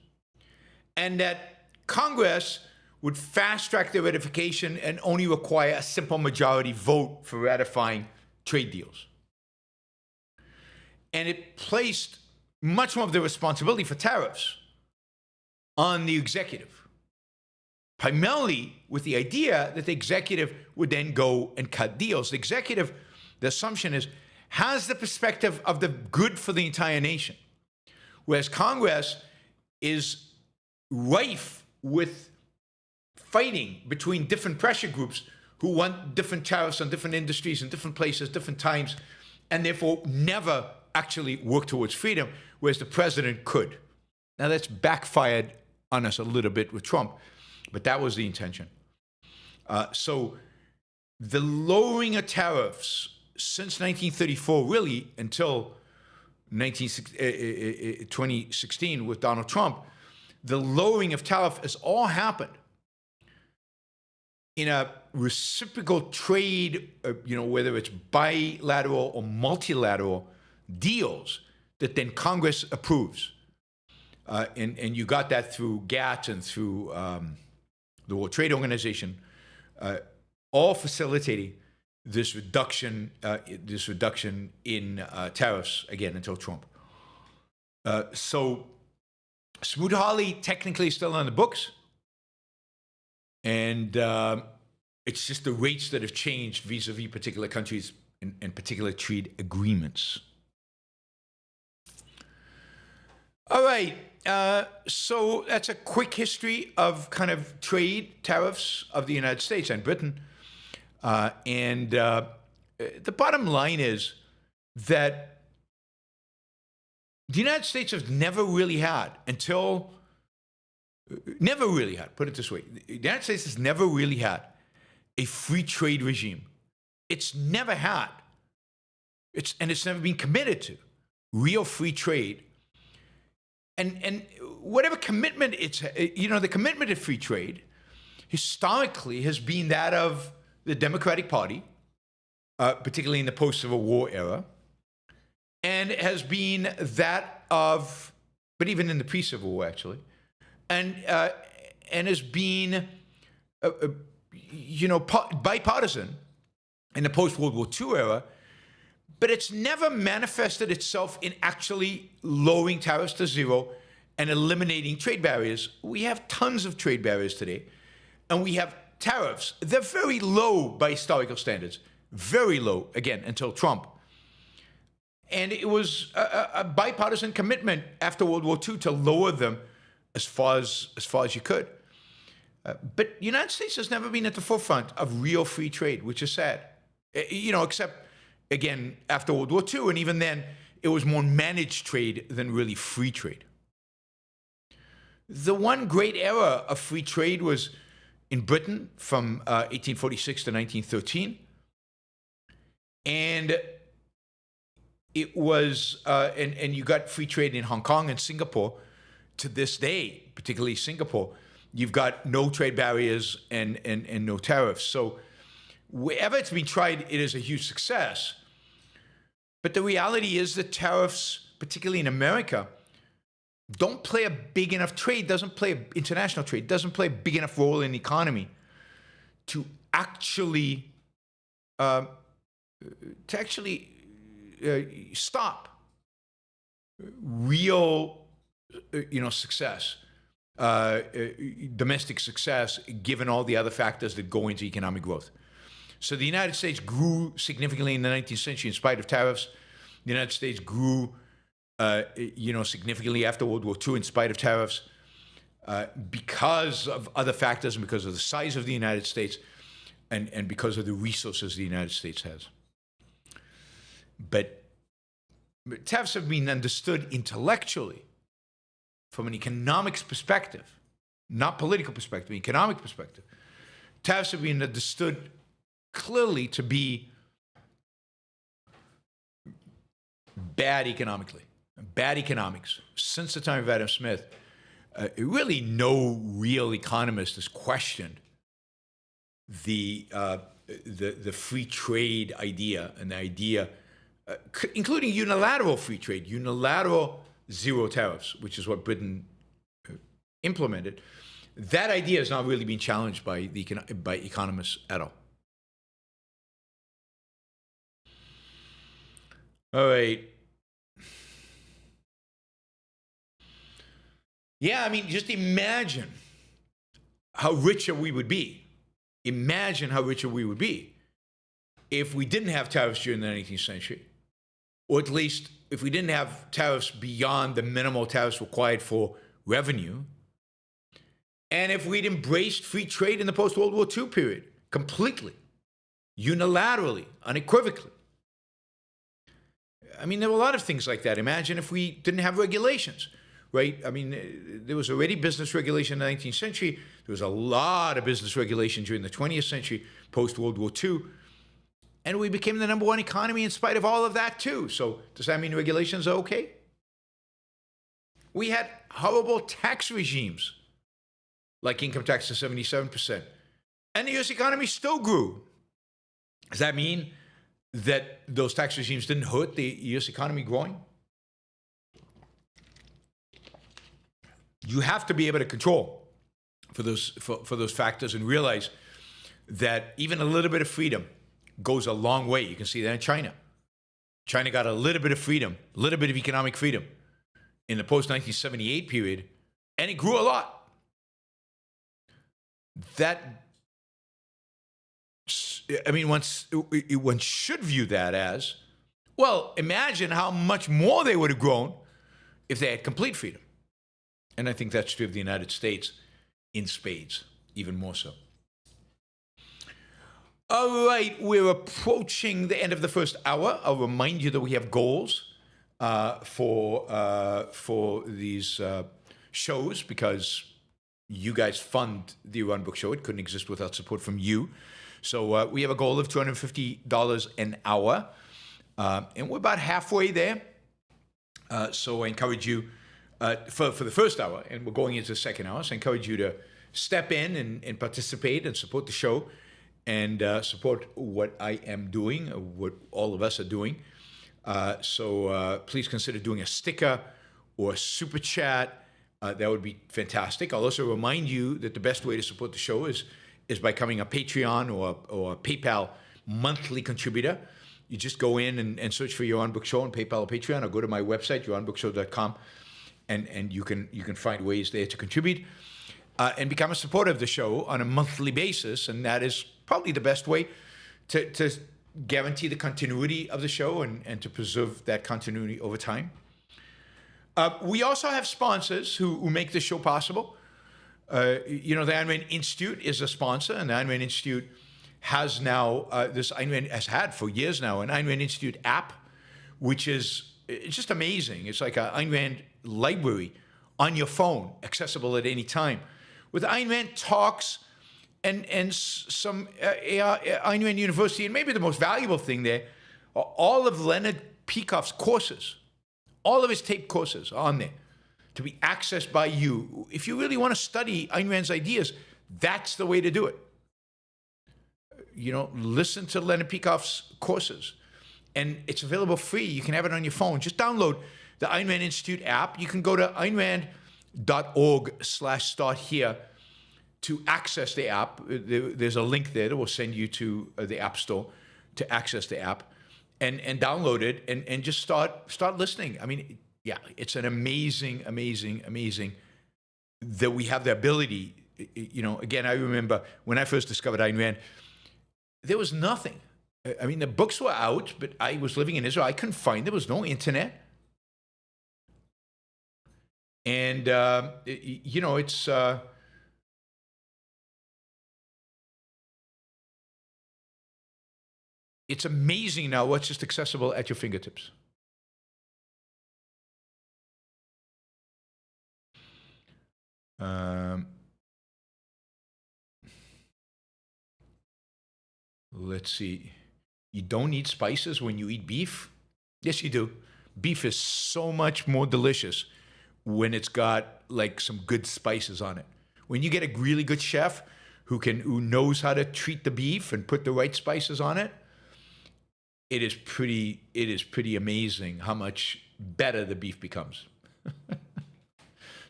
and that Congress would fast-track their ratification and only require a simple majority vote for ratifying trade deals. And it placed much more of the responsibility for tariffs on the executive, primarily with the idea that the executive would then go and cut deals. The executive, the assumption is, has the perspective of the good for the entire nation, whereas Congress is rife with fighting between different pressure groups who want different tariffs on different industries in different places, different times, and therefore never actually work towards freedom, whereas the president could. Now, that's backfired on us a little bit with Trump, but that was the intention. So the lowering of tariffs since 1934, really until 2016 with Donald Trump, the lowering of tariff has all happened in a reciprocal trade, whether it's bilateral or multilateral deals that then Congress approves. And you got that through GATT and through the World Trade Organization, all facilitating this reduction in tariffs, again, until Trump. So Smoot-Hawley technically is still on the books, and it's just the rates that have changed vis-a-vis particular countries and particular trade agreements. All right, so that's a quick history of kind of trade tariffs of the United States and Britain. And the bottom line is that the United States has never really had, until never really had, put it this way, the United States has never really had a free trade regime. It's never had, and it's never been committed to real free trade. And whatever commitment it's, the commitment to free trade historically has been that of the Democratic Party, particularly in the post-Civil War era, and has been that of, but even in the pre-Civil War actually, and has been, bipartisan in the post-World War II era, but it's never manifested itself in actually lowering tariffs to zero and eliminating trade barriers. We have tons of trade barriers today, and we have tariffs. They're very low by historical standards, very low, again, until Trump. And it was a bipartisan commitment after World War II to lower them as far as you could. But the United States has never been at the forefront of real free trade, which is sad. Except, again, after World War II, and even then, it was more managed trade than really free trade. The one great era of free trade was in Britain from 1846 to 1913. And it was, and you got free trade in Hong Kong and Singapore. To this day, particularly Singapore, you've got no trade barriers and no tariffs. So wherever it's been tried, it is a huge success. But the reality is that tariffs, particularly in America, don't play a big enough international trade, doesn't play a big enough role in the economy to actually stop real, success, domestic success, given all the other factors that go into economic growth. So the United States grew significantly in the 19th century in spite of tariffs. The United States grew, significantly after World War II in spite of tariffs, because of other factors and because of the size of the United States and because of the resources the United States has. But tariffs have been understood intellectually from an economics perspective, not political perspective, economic perspective. Tariffs have been understood clearly to be bad economically, bad economics. Since the time of Adam Smith, really no real economist has questioned the free trade idea and the idea, including unilateral free trade, unilateral zero tariffs, which is what Britain implemented. That idea has not really been challenged by economists at all. All right. Yeah, I mean, just imagine how richer we would be. Imagine how richer we would be if we didn't have tariffs during the 19th century, or at least if we didn't have tariffs beyond the minimal tariffs required for revenue, and if we'd embraced free trade in the post-World War II period completely, unilaterally, unequivocally. I mean, there were a lot of things like that. Imagine if we didn't have regulations, right? I mean, there was already business regulation in the 19th century. There was a lot of business regulation during the 20th century, post-World War II. And we became the #1 economy in spite of all of that, too. So does that mean regulations are okay? We had horrible tax regimes, like income tax of 77%. And the U.S. economy still grew. Does that mean that those tax regimes didn't hurt the U.S. economy growing? You have to be able to control for those factors and realize that even a little bit of freedom goes a long way. You can see that in China. China got a little bit of freedom, a little bit of economic freedom in the post-1978 period, and it grew a lot. One should view that as, well, imagine how much more they would have grown if they had complete freedom. And I think that's true of the United States in spades, even more so. All right, we're approaching the end of the first hour. I'll remind you that we have goals for these shows, because you guys fund the Yaron Brook Show. It couldn't exist without support from you. So we have a goal of $250 an hour, and we're about halfway there. So I encourage you for the first hour, and we're going into the second hour. So I encourage you to step in and participate and support the show and support what I am doing, what all of us are doing. So please consider doing a sticker or a super chat. That would be fantastic. I'll also remind you that the best way to support the show is by becoming a Patreon or a PayPal monthly contributor. You just go in and search for Yaron Brook Show on PayPal or Patreon, or go to my website, yaronbrookshow.com, and you can find ways there to contribute and become a supporter of the show on a monthly basis. And that is probably the best way to guarantee the continuity of the show and to preserve that continuity over time. We also have sponsors who make the show possible. The Ayn Rand Institute is a sponsor, and the Ayn Rand Institute has now, has had for years now, an Ayn Rand Institute app, which is it's just amazing. It's like an Ayn Rand library on your phone, accessible at any time, with Ayn Rand talks and some Ayn Rand University, and maybe the most valuable thing there, are all of Leonard Peikoff's courses. All of his taped courses are on there to be accessed by you. If you really want to study Ayn Rand's ideas, that's the way to do it. Listen to Leonard Peikoff's courses. And it's available free. You can have it on your phone. Just download the Ayn Rand Institute app. You can go to aynrand.org/start here to access the app. There's a link there that will send you to the App Store to access the app. And download it and just start listening. I mean, yeah, it's an amazing that we have the ability. Again, I remember when I first discovered Ayn Rand, there was nothing. I mean, the books were out, but I was living in Israel. I couldn't find. There was no internet, and it's. It's amazing now what's just accessible at your fingertips. Let's see. You don't need spices when you eat beef? Yes, you do. Beef is so much more delicious when it's got like some good spices on it. When you get a really good chef who knows how to treat the beef and put the right spices on it, it is pretty amazing how much better the beef becomes.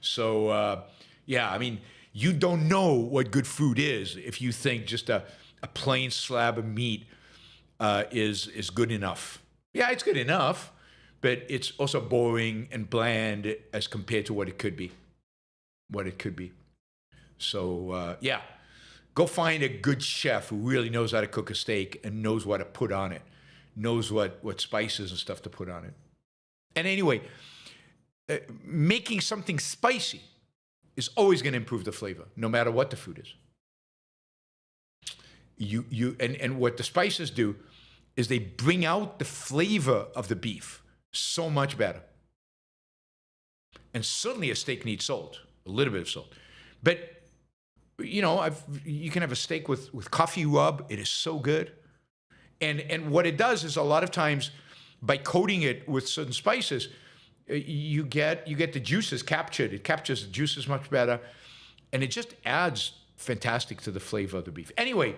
So, I mean, you don't know what good food is if you think just a plain slab of meat is good enough. Yeah, it's good enough, but it's also boring and bland as compared to what it could be. So, go find a good chef who really knows how to cook a steak and knows what to put on it. Knows what spices and stuff to put on it. And anyway, making something spicy is always going to improve the flavor, no matter what the food is. And what the spices do is they bring out the flavor of the beef so much better. And certainly a steak needs salt, a little bit of salt. But you can have a steak with coffee rub. It is so good. And what it does is a lot of times by coating it with certain spices, you get the juices captured. It captures the juices much better, and it just adds fantastic to the flavor of the beef. Anyway,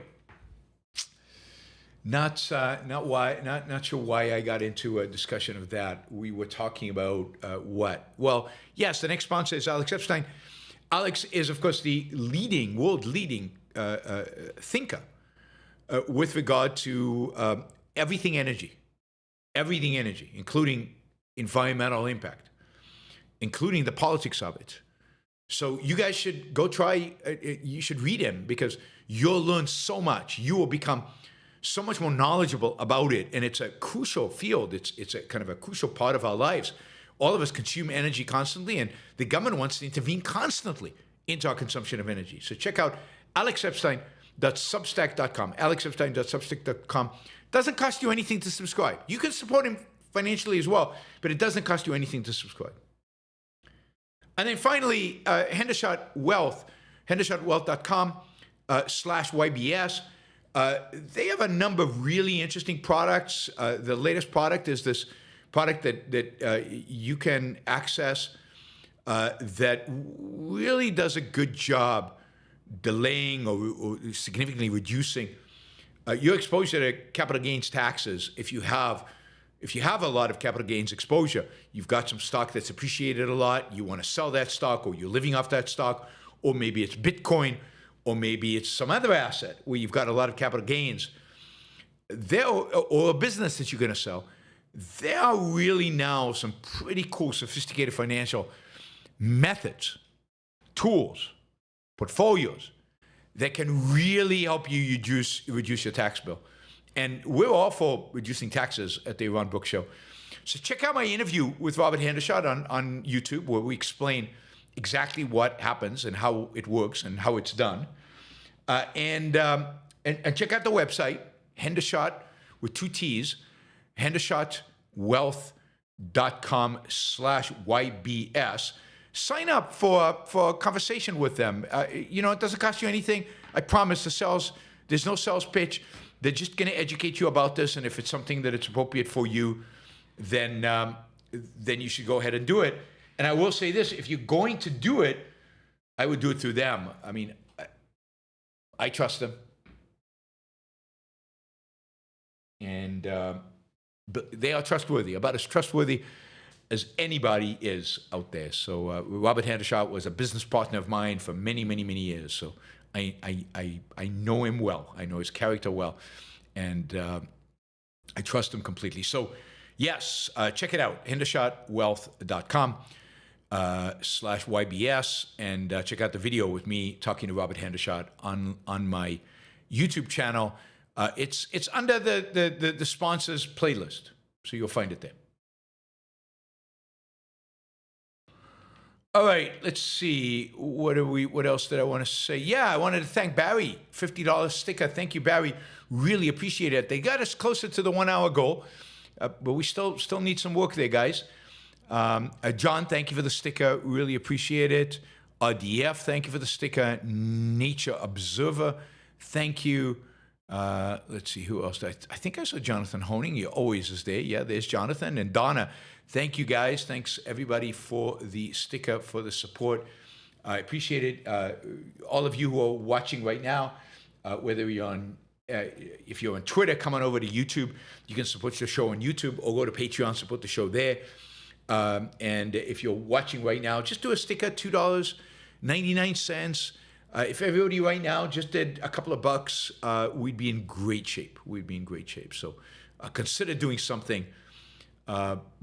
not sure why I got into a discussion of that. We were talking about what? Well, yes, the next sponsor is Alex Epstein. Alex is, of course, the world leading thinker with regard to everything energy, including environmental impact, including the politics of it. So you guys should go try, you should read him because you'll learn so much. You will become so much more knowledgeable about it. And it's a crucial field. It's a kind of a crucial part of our lives. All of us consume energy constantly, and the government wants to intervene constantly into our consumption of energy. So check out alexepstein.substack.com. alexepstein.substack.com. Doesn't cost you anything to subscribe. You can support him financially as well, but it doesn't cost you anything to subscribe. And then finally, Hendershot Wealth, hendershotwealth.com /YBS. They have a number of really interesting products. The latest product is this product that you can access that really does a good job delaying or significantly reducing your exposure to capital gains taxes. If you have a lot of capital gains exposure, you've got some stock that's appreciated a lot, you want to sell that stock, or you're living off that stock, or maybe it's Bitcoin, or maybe it's some other asset where you've got a lot of capital gains, or a business that you're going to sell. There are really now some pretty cool, sophisticated financial methods, tools, portfolios that can really help you reduce your tax bill. And we're all for reducing taxes at the Yaron Brook Show. So check out my interview with Robert Hendershot on YouTube, where we explain exactly what happens and how it works and how it's done. And check out the website, Hendershot with 2 T's, hendershotwealth.com /YBS. Sign up for a conversation with them. It doesn't cost you anything. I promise there's no sales pitch. They're just going to educate you about this, and if it's something that it's appropriate for you, then you should go ahead and do it. And I will say this, if you're going to do it, I would do it through them. I mean, I trust them. And but they are trustworthy, about as trustworthy as anybody is out there. So Robert Hendershot was a business partner of mine for many, many, many years. So I know him well. I know his character well. And I trust him completely. So yes, check it out, hendershotwealth.com /YBS, and check out the video with me talking to Robert Hendershot on my YouTube channel. It's under the sponsors playlist, so you'll find it there. All right, let's see. What else did I want to say? Yeah, I wanted to thank Barry, $50 sticker. Thank you, Barry. Really appreciate it. They got us closer to the 1 hour goal, but we still need some work there, guys. John, thank you for the sticker. Really appreciate it. RDF, thank you for the sticker. Nature Observer, thank you. Let's see, who else? I think I saw Jonathan Honing. He always is there. Yeah, there's Jonathan. And Donna, thank you, guys. Thanks, everybody, for the sticker, for the support. I appreciate it. All of you who are watching right now, whether you're on, if you're on Twitter, come on over to YouTube. You can support the show on YouTube, or go to Patreon, support the show there. And if you're watching right now, just do a sticker, $2.99. If everybody right now just did a couple of bucks, we'd be in great shape. So consider doing something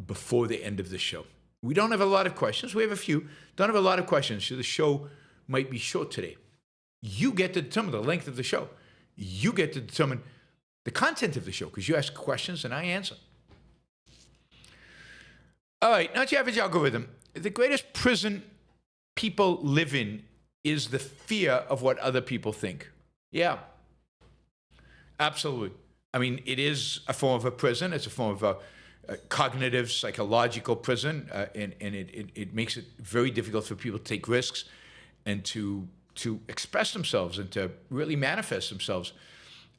before the end of the show. We don't have a lot of questions. We have a few. Don't have a lot of questions, so the show might be short today. You get to determine the length of the show. You get to determine the content of the show, because you ask questions and I answer. All right, not your average algorithm. The greatest prison people live in is the fear of what other people think. Yeah, absolutely. I mean, it is a form of a prison. It's a form of a cognitive, psychological prison, and it makes it very difficult for people to take risks and to express themselves and to really manifest themselves.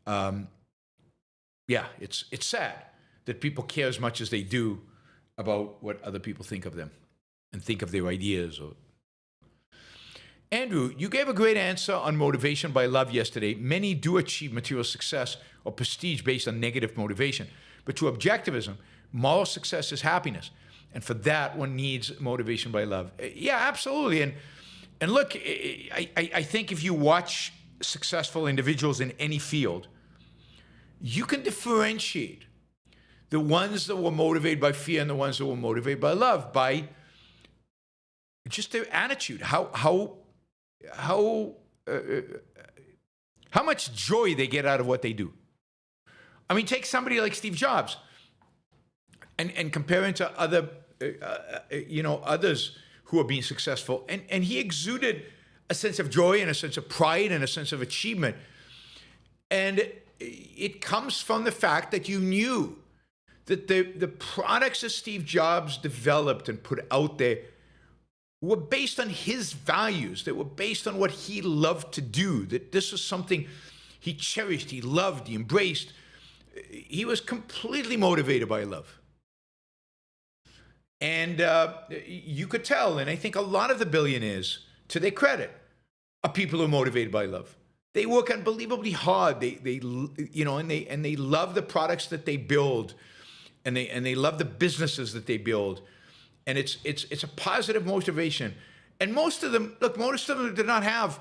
Yeah, it's sad that people care as much as they do about what other people think of them and think of their ideas. Andrew, you gave a great answer on motivation by love yesterday. Many do achieve material success or prestige based on negative motivation. But to objectivism, moral success is happiness. And for that, one needs motivation by love. Yeah, absolutely. And look, I think if you watch successful individuals in any field, you can differentiate the ones that were motivated by fear and the ones that were motivated by love by just their attitude, how much joy they get out of what they do. I mean, take somebody like Steve Jobs and compare him to other, others who are being successful. And he exuded a sense of joy and a sense of pride and a sense of achievement. And it comes from the fact that you knew that the products that Steve Jobs developed and put out there were based on his values, that were based on what he loved to do, that this was something he cherished, he loved, he embraced. He was completely motivated by love. And you could tell, and I think a lot of the billionaires, to their credit, are people who are motivated by love. They work unbelievably hard. They love the products that they build, and they love the businesses that they build. And it's a positive motivation. And most of them did not have,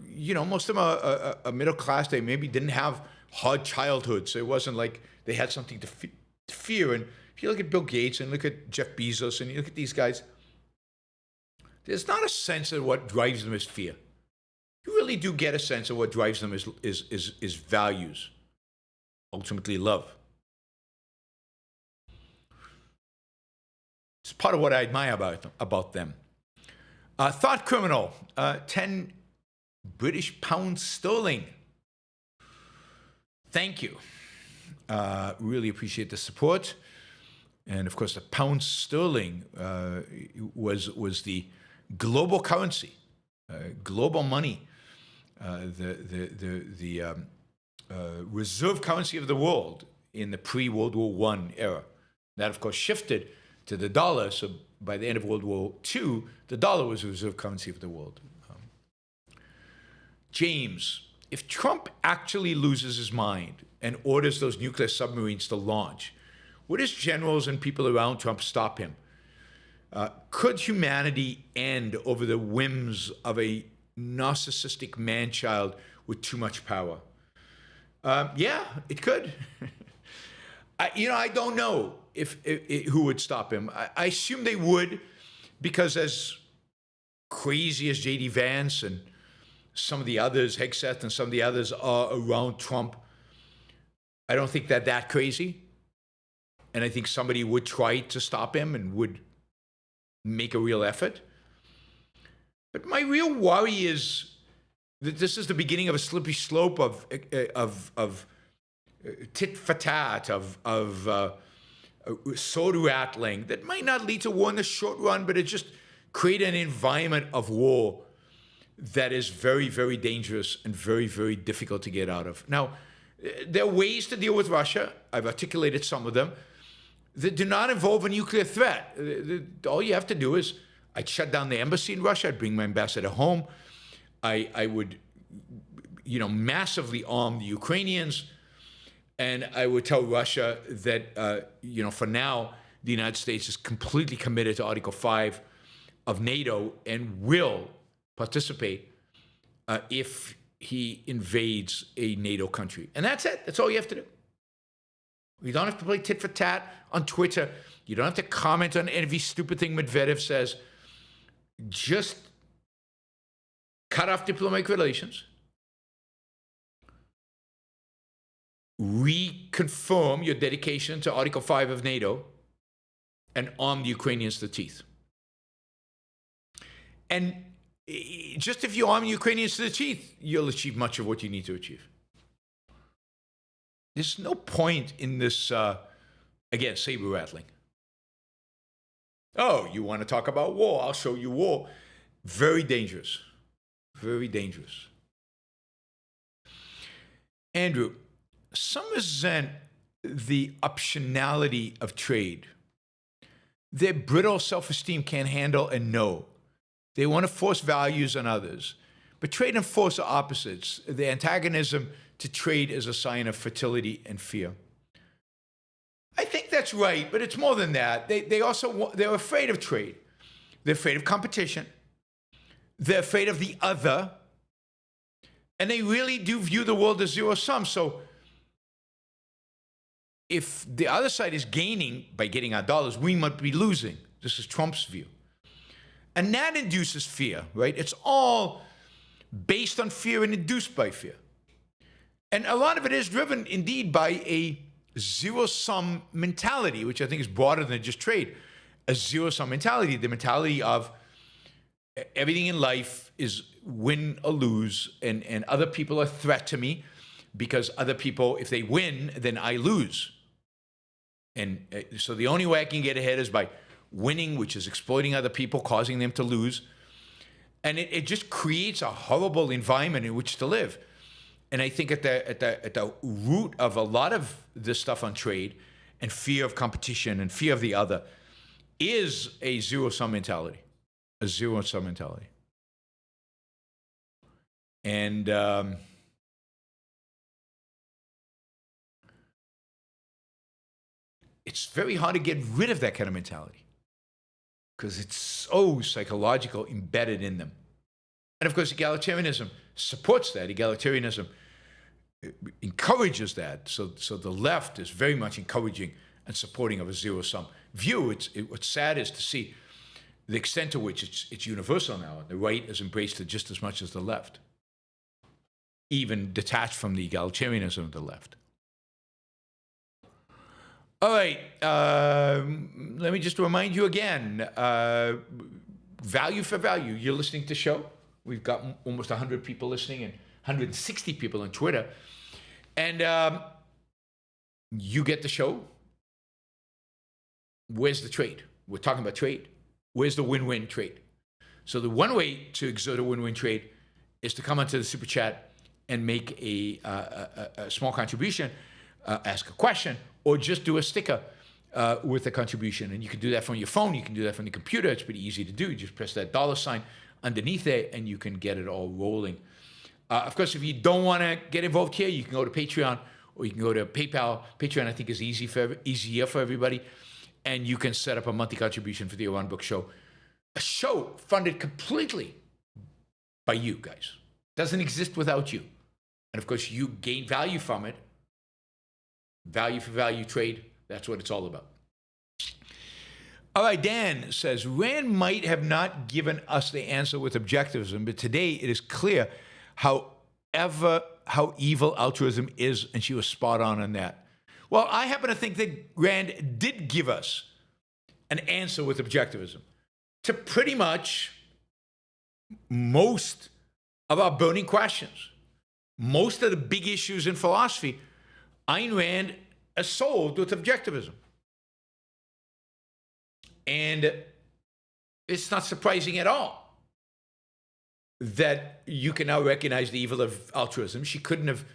most of them are middle class. They maybe didn't have hard childhoods. So it wasn't like they had something to fear. And if you look at Bill Gates and look at Jeff Bezos and you look at these guys, there's not a sense of what drives them is fear. You really do get a sense of what drives them is values, ultimately love. It's part of what I admire about them. Thought criminal, 10 British pounds sterling. Thank you. Really appreciate the support. And of course, the pound sterling was the global currency, global money, the reserve currency of the world in the pre-World War I era. That, of course, shifted to the dollar. So by the end of World War II, the dollar was the reserve currency of the world. James, if Trump actually loses his mind and orders those nuclear submarines to launch, would his generals and people around Trump stop him? Could humanity end over the whims of a narcissistic man-child with too much power? Yeah, it could. I don't know if who would stop him. I assume they would, because as crazy as J.D. Vance and some of the others, Hegseth and some of the others are around Trump, I don't think they're that crazy. And I think somebody would try to stop him and would make a real effort. But my real worry is that this is the beginning of a slippery slope of tit for tat, of sword rattling that might not lead to war in the short run, but it just create an environment of war that is very, very dangerous and very, very difficult to get out of. Now, there are ways to deal with Russia. I've articulated some of them that do not involve a nuclear threat. All you have to do is, I'd shut down the embassy in Russia. I'd bring my ambassador home. I would, massively arm the Ukrainians. And I would tell Russia that, for now, the United States is completely committed to Article 5 of NATO and will participate if he invades a NATO country. And that's it. That's all you have to do. You don't have to play tit for tat on Twitter. You don't have to comment on every stupid thing Medvedev says. Just cut off diplomatic relations. Reconfirm your dedication to Article 5 of NATO and arm the Ukrainians to the teeth. And just if you arm the Ukrainians to the teeth, you'll achieve much of what you need to achieve. There's no point in this, again, saber rattling. Oh, you want to talk about war? I'll show you war. Very dangerous. Very dangerous. Andrew, some resent the optionality of trade. Their brittle self-esteem can't handle and know. They want to force values on others. But trade and force are opposites. The antagonism to trade is a sign of fertility and fear. I think that's right, but it's more than that. They're afraid of trade. They're afraid of competition. They're afraid of the other. And they really do view the world as zero-sum. So if the other side is gaining by getting our dollars, we might be losing. This is Trump's view. And that induces fear, right? It's all based on fear and induced by fear. And a lot of it is driven, indeed, by a zero-sum mentality, which I think is broader than just trade. A zero-sum mentality, the mentality of everything in life is win or lose, and other people are a threat to me because other people, if they win, then I lose. And so the only way I can get ahead is by winning, which is exploiting other people, causing them to lose. And it just creates a horrible environment in which to live. And I think at the root of a lot of this stuff on trade and fear of competition and fear of the other is a zero-sum mentality, a zero-sum mentality. And it's very hard to get rid of that kind of mentality because it's so psychological, embedded in them. And of course, egalitarianism supports that. Egalitarianism encourages that. So the left is very much encouraging and supporting of a zero-sum view. What's sad is to see the extent to which it's universal now. The right has embraced it just as much as the left, even detached from the egalitarianism of the left. All right, let me just remind you again, value for value. You're listening to the show. We've got almost 100 people listening and 160 people on Twitter. And you get the show. Where's the trade? We're talking about trade. Where's the win-win trade? So the one way to exert a win-win trade is to come onto the Super Chat and make a small contribution, ask a question, or just do a sticker with a contribution. And you can do that from your phone. You can do that from the computer. It's pretty easy to do. You just press that $sign underneath there, and you can get it all rolling. Of course, if you don't want to get involved here, you can go to Patreon, or you can go to PayPal. Patreon, I think, is easier for everybody. And you can set up a monthly contribution for the Yaron Brook Show. A show funded completely by you guys. Doesn't exist without you. And of course, you gain value from it. Value for value trade, that's what it's all about. All right, Dan says, Rand might have not given us the answer with objectivism, but today it is clear how evil altruism is, and she was spot on that. Well, I happen to think that Rand did give us an answer with objectivism to pretty much most of our burning questions. Most of the big issues in philosophy, Ayn Rand is solved with objectivism. And it's not surprising at all that you can now recognize the evil of altruism. She couldn't have,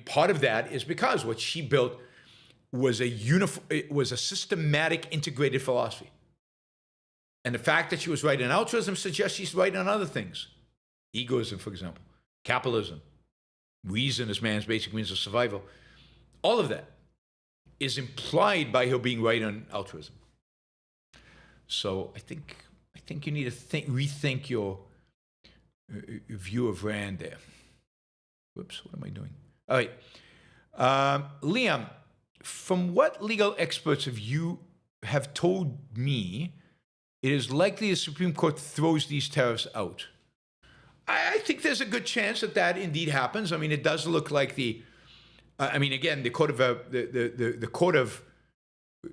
part of that is because what she built was a systematic, integrated philosophy. And the fact that she was right on altruism suggests she's right on other things. Egoism, for example, capitalism, reason as man's basic means of survival. All of that is implied by her being right on altruism. So I think you need to rethink your view of Rand there. Whoops, what am I doing? All right. Liam, from what legal experts have told me, it is likely the Supreme Court throws these tariffs out. I think there's a good chance that indeed happens. I mean, it does look like the Court of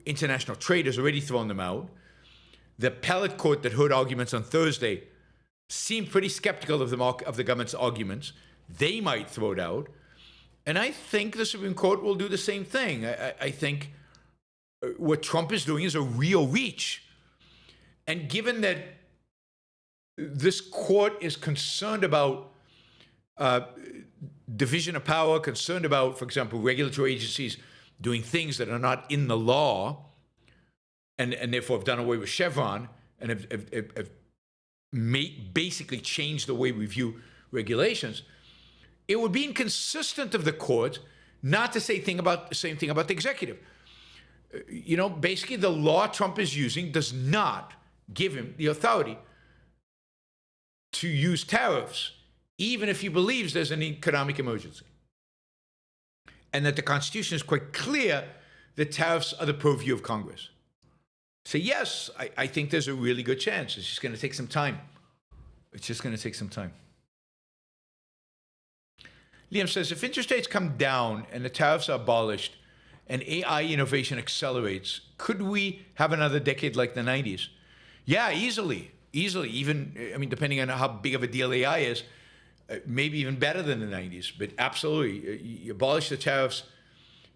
International Trade has already thrown them out. The appellate court that heard arguments on Thursday seemed pretty skeptical of the government's arguments. They might throw it out. And I think the Supreme Court will do the same thing. I think what Trump is doing is a real reach. And given that this court is concerned about division of power, concerned about, for example, regulatory agencies doing things that are not in the law, and therefore have done away with Chevron and have basically changed the way we view regulations, it would be inconsistent of the court not to say the same thing about the executive. Basically the law Trump is using does not give him the authority to use tariffs, even if he believes there's an economic emergency. And that the Constitution is quite clear that tariffs are the purview of Congress. So yes, I think there's a really good chance. It's just going to take some time. Liam says, if interest rates come down and the tariffs are abolished and AI innovation accelerates, could we have another decade like the 90s? Yeah, easily. Even, depending on how big of a deal AI is, maybe even better than the 90s. But absolutely, you abolish the tariffs.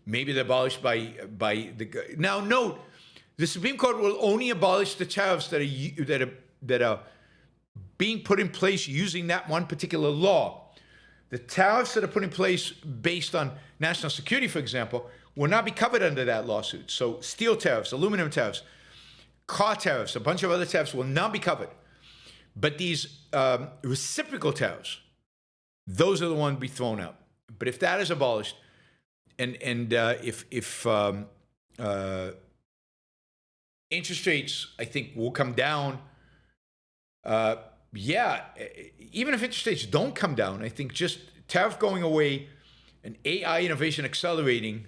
Maybe they're abolished by the... Now, note The Supreme Court will only abolish the tariffs that are being put in place using that one particular law. The tariffs that are put in place based on national security, for example, will not be covered under that lawsuit. So steel tariffs, aluminum tariffs, car tariffs, a bunch of other tariffs will not be covered. But these reciprocal tariffs, those are the ones to be thrown out. But if that is abolished, and if interest rates, I think, will come down, even if interest rates don't come down, I think just tariff going away and AI innovation accelerating,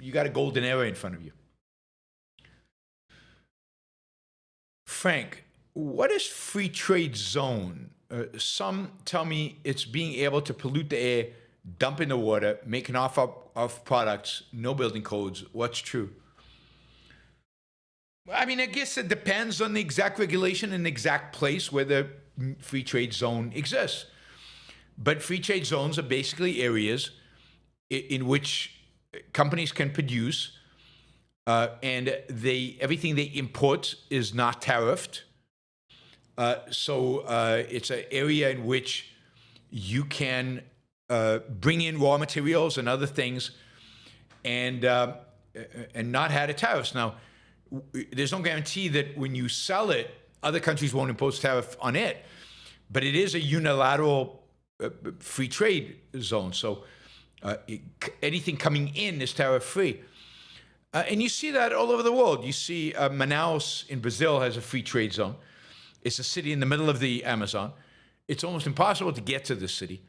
you got a golden era in front of you. Frank, what is free trade zone? Some tell me it's being able to pollute the air, dump in the water, make an offer of products, no building codes. What's true? I mean, I guess it depends on the exact regulation and the exact place where the free trade zone exists. But free trade zones are basically areas in which companies can produce, and everything they import is not tariffed. So it's an area in which you can bring in raw materials and other things, and not have the tariffs. Now, there's no guarantee that when you sell it, other countries won't impose tariff on it, but it is a unilateral free trade zone. So anything coming in is tariff free. And you see that all over the world. You see Manaus in Brazil has a free trade zone. It's a city in the middle of the Amazon. It's almost impossible to get to this city.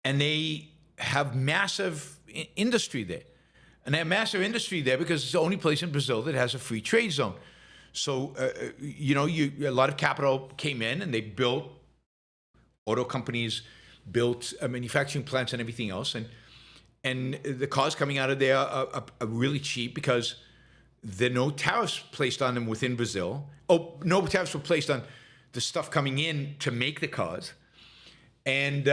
And they have massive industry there. And they have massive industry there because it's the only place in Brazil that has a free trade zone. So, a lot of capital came in and they built auto companies, built manufacturing plants and everything else. And the cars coming out of there are really cheap because there are no tariffs placed on them within Brazil. Oh, no tariffs were placed on the stuff coming in to make the cars. And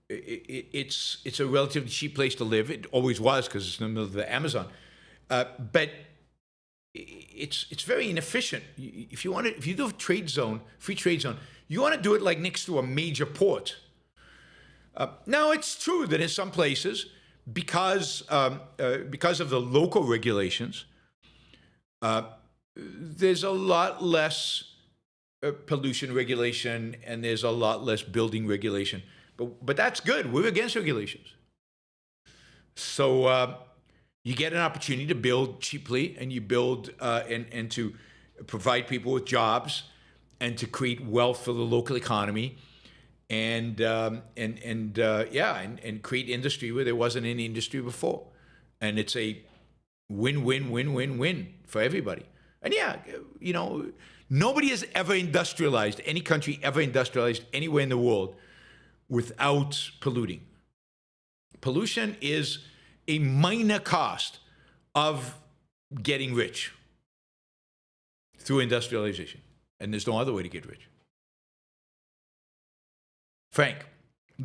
it's a relatively cheap place to live. It always was because it's in the middle of the Amazon. But it's very inefficient. If you do a trade zone, free trade zone, you want to do it like next to a major port. Now, it's true that in some places, because of the local regulations, there's a lot less pollution regulation and there's a lot less building regulation. But that's good. We're against regulations. So you get an opportunity to build cheaply, and you build and to provide people with jobs and to create wealth for the local economy. And create industry where there wasn't any industry before. And it's a win-win-win-win-win for everybody. And nobody has ever industrialized, any country ever industrialized anywhere in the world without polluting. Pollution is a minor cost of getting rich through industrialization. And there's no other way to get rich. Frank,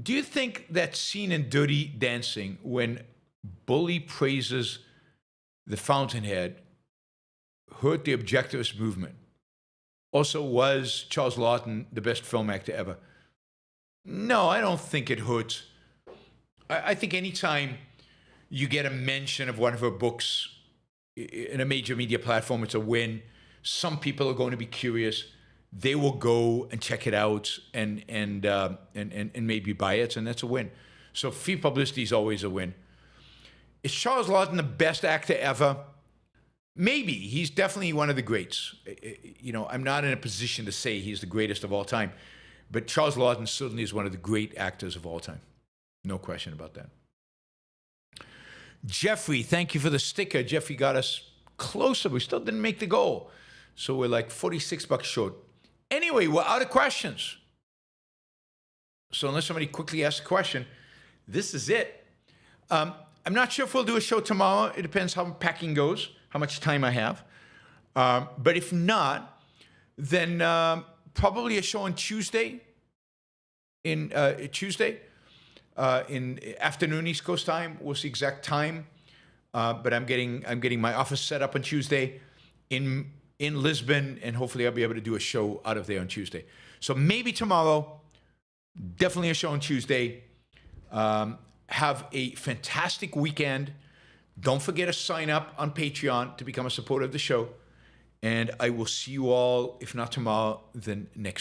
do you think that scene in Dirty Dancing when Bully praises the fountainhead hurt the objectivist movement? Also, was Charles Laughton the best film actor ever? No, I don't think it hurts. I think anytime you get a mention of one of her books in a major media platform, it's a win. Some people are going to be curious. They will go and check it out and maybe buy it, and that's a win. So free publicity is always a win. Is Charles Laughton the best actor ever? Maybe. He's definitely one of the greats. I'm not in a position to say he's the greatest of all time, but Charles Laughton certainly is one of the great actors of all time. No question about that. Jeffrey, thank you for the sticker. Jeffrey got us closer. We still didn't make the goal. So we're like $46 short. Anyway, we're out of questions. So unless somebody quickly asks a question, this is it. I'm not sure if we'll do a show tomorrow. It depends how packing goes, how much time I have. But if not, then probably a show on Tuesday. In afternoon East Coast time. What's the exact time? but I'm getting my office set up on Tuesday in Lisbon, and hopefully I'll be able to do a show out of there on Tuesday. So maybe tomorrow, definitely a show on Tuesday. Have a fantastic weekend. Don't forget to sign up on Patreon to become a supporter of the show. And I will see you all, if not tomorrow, then next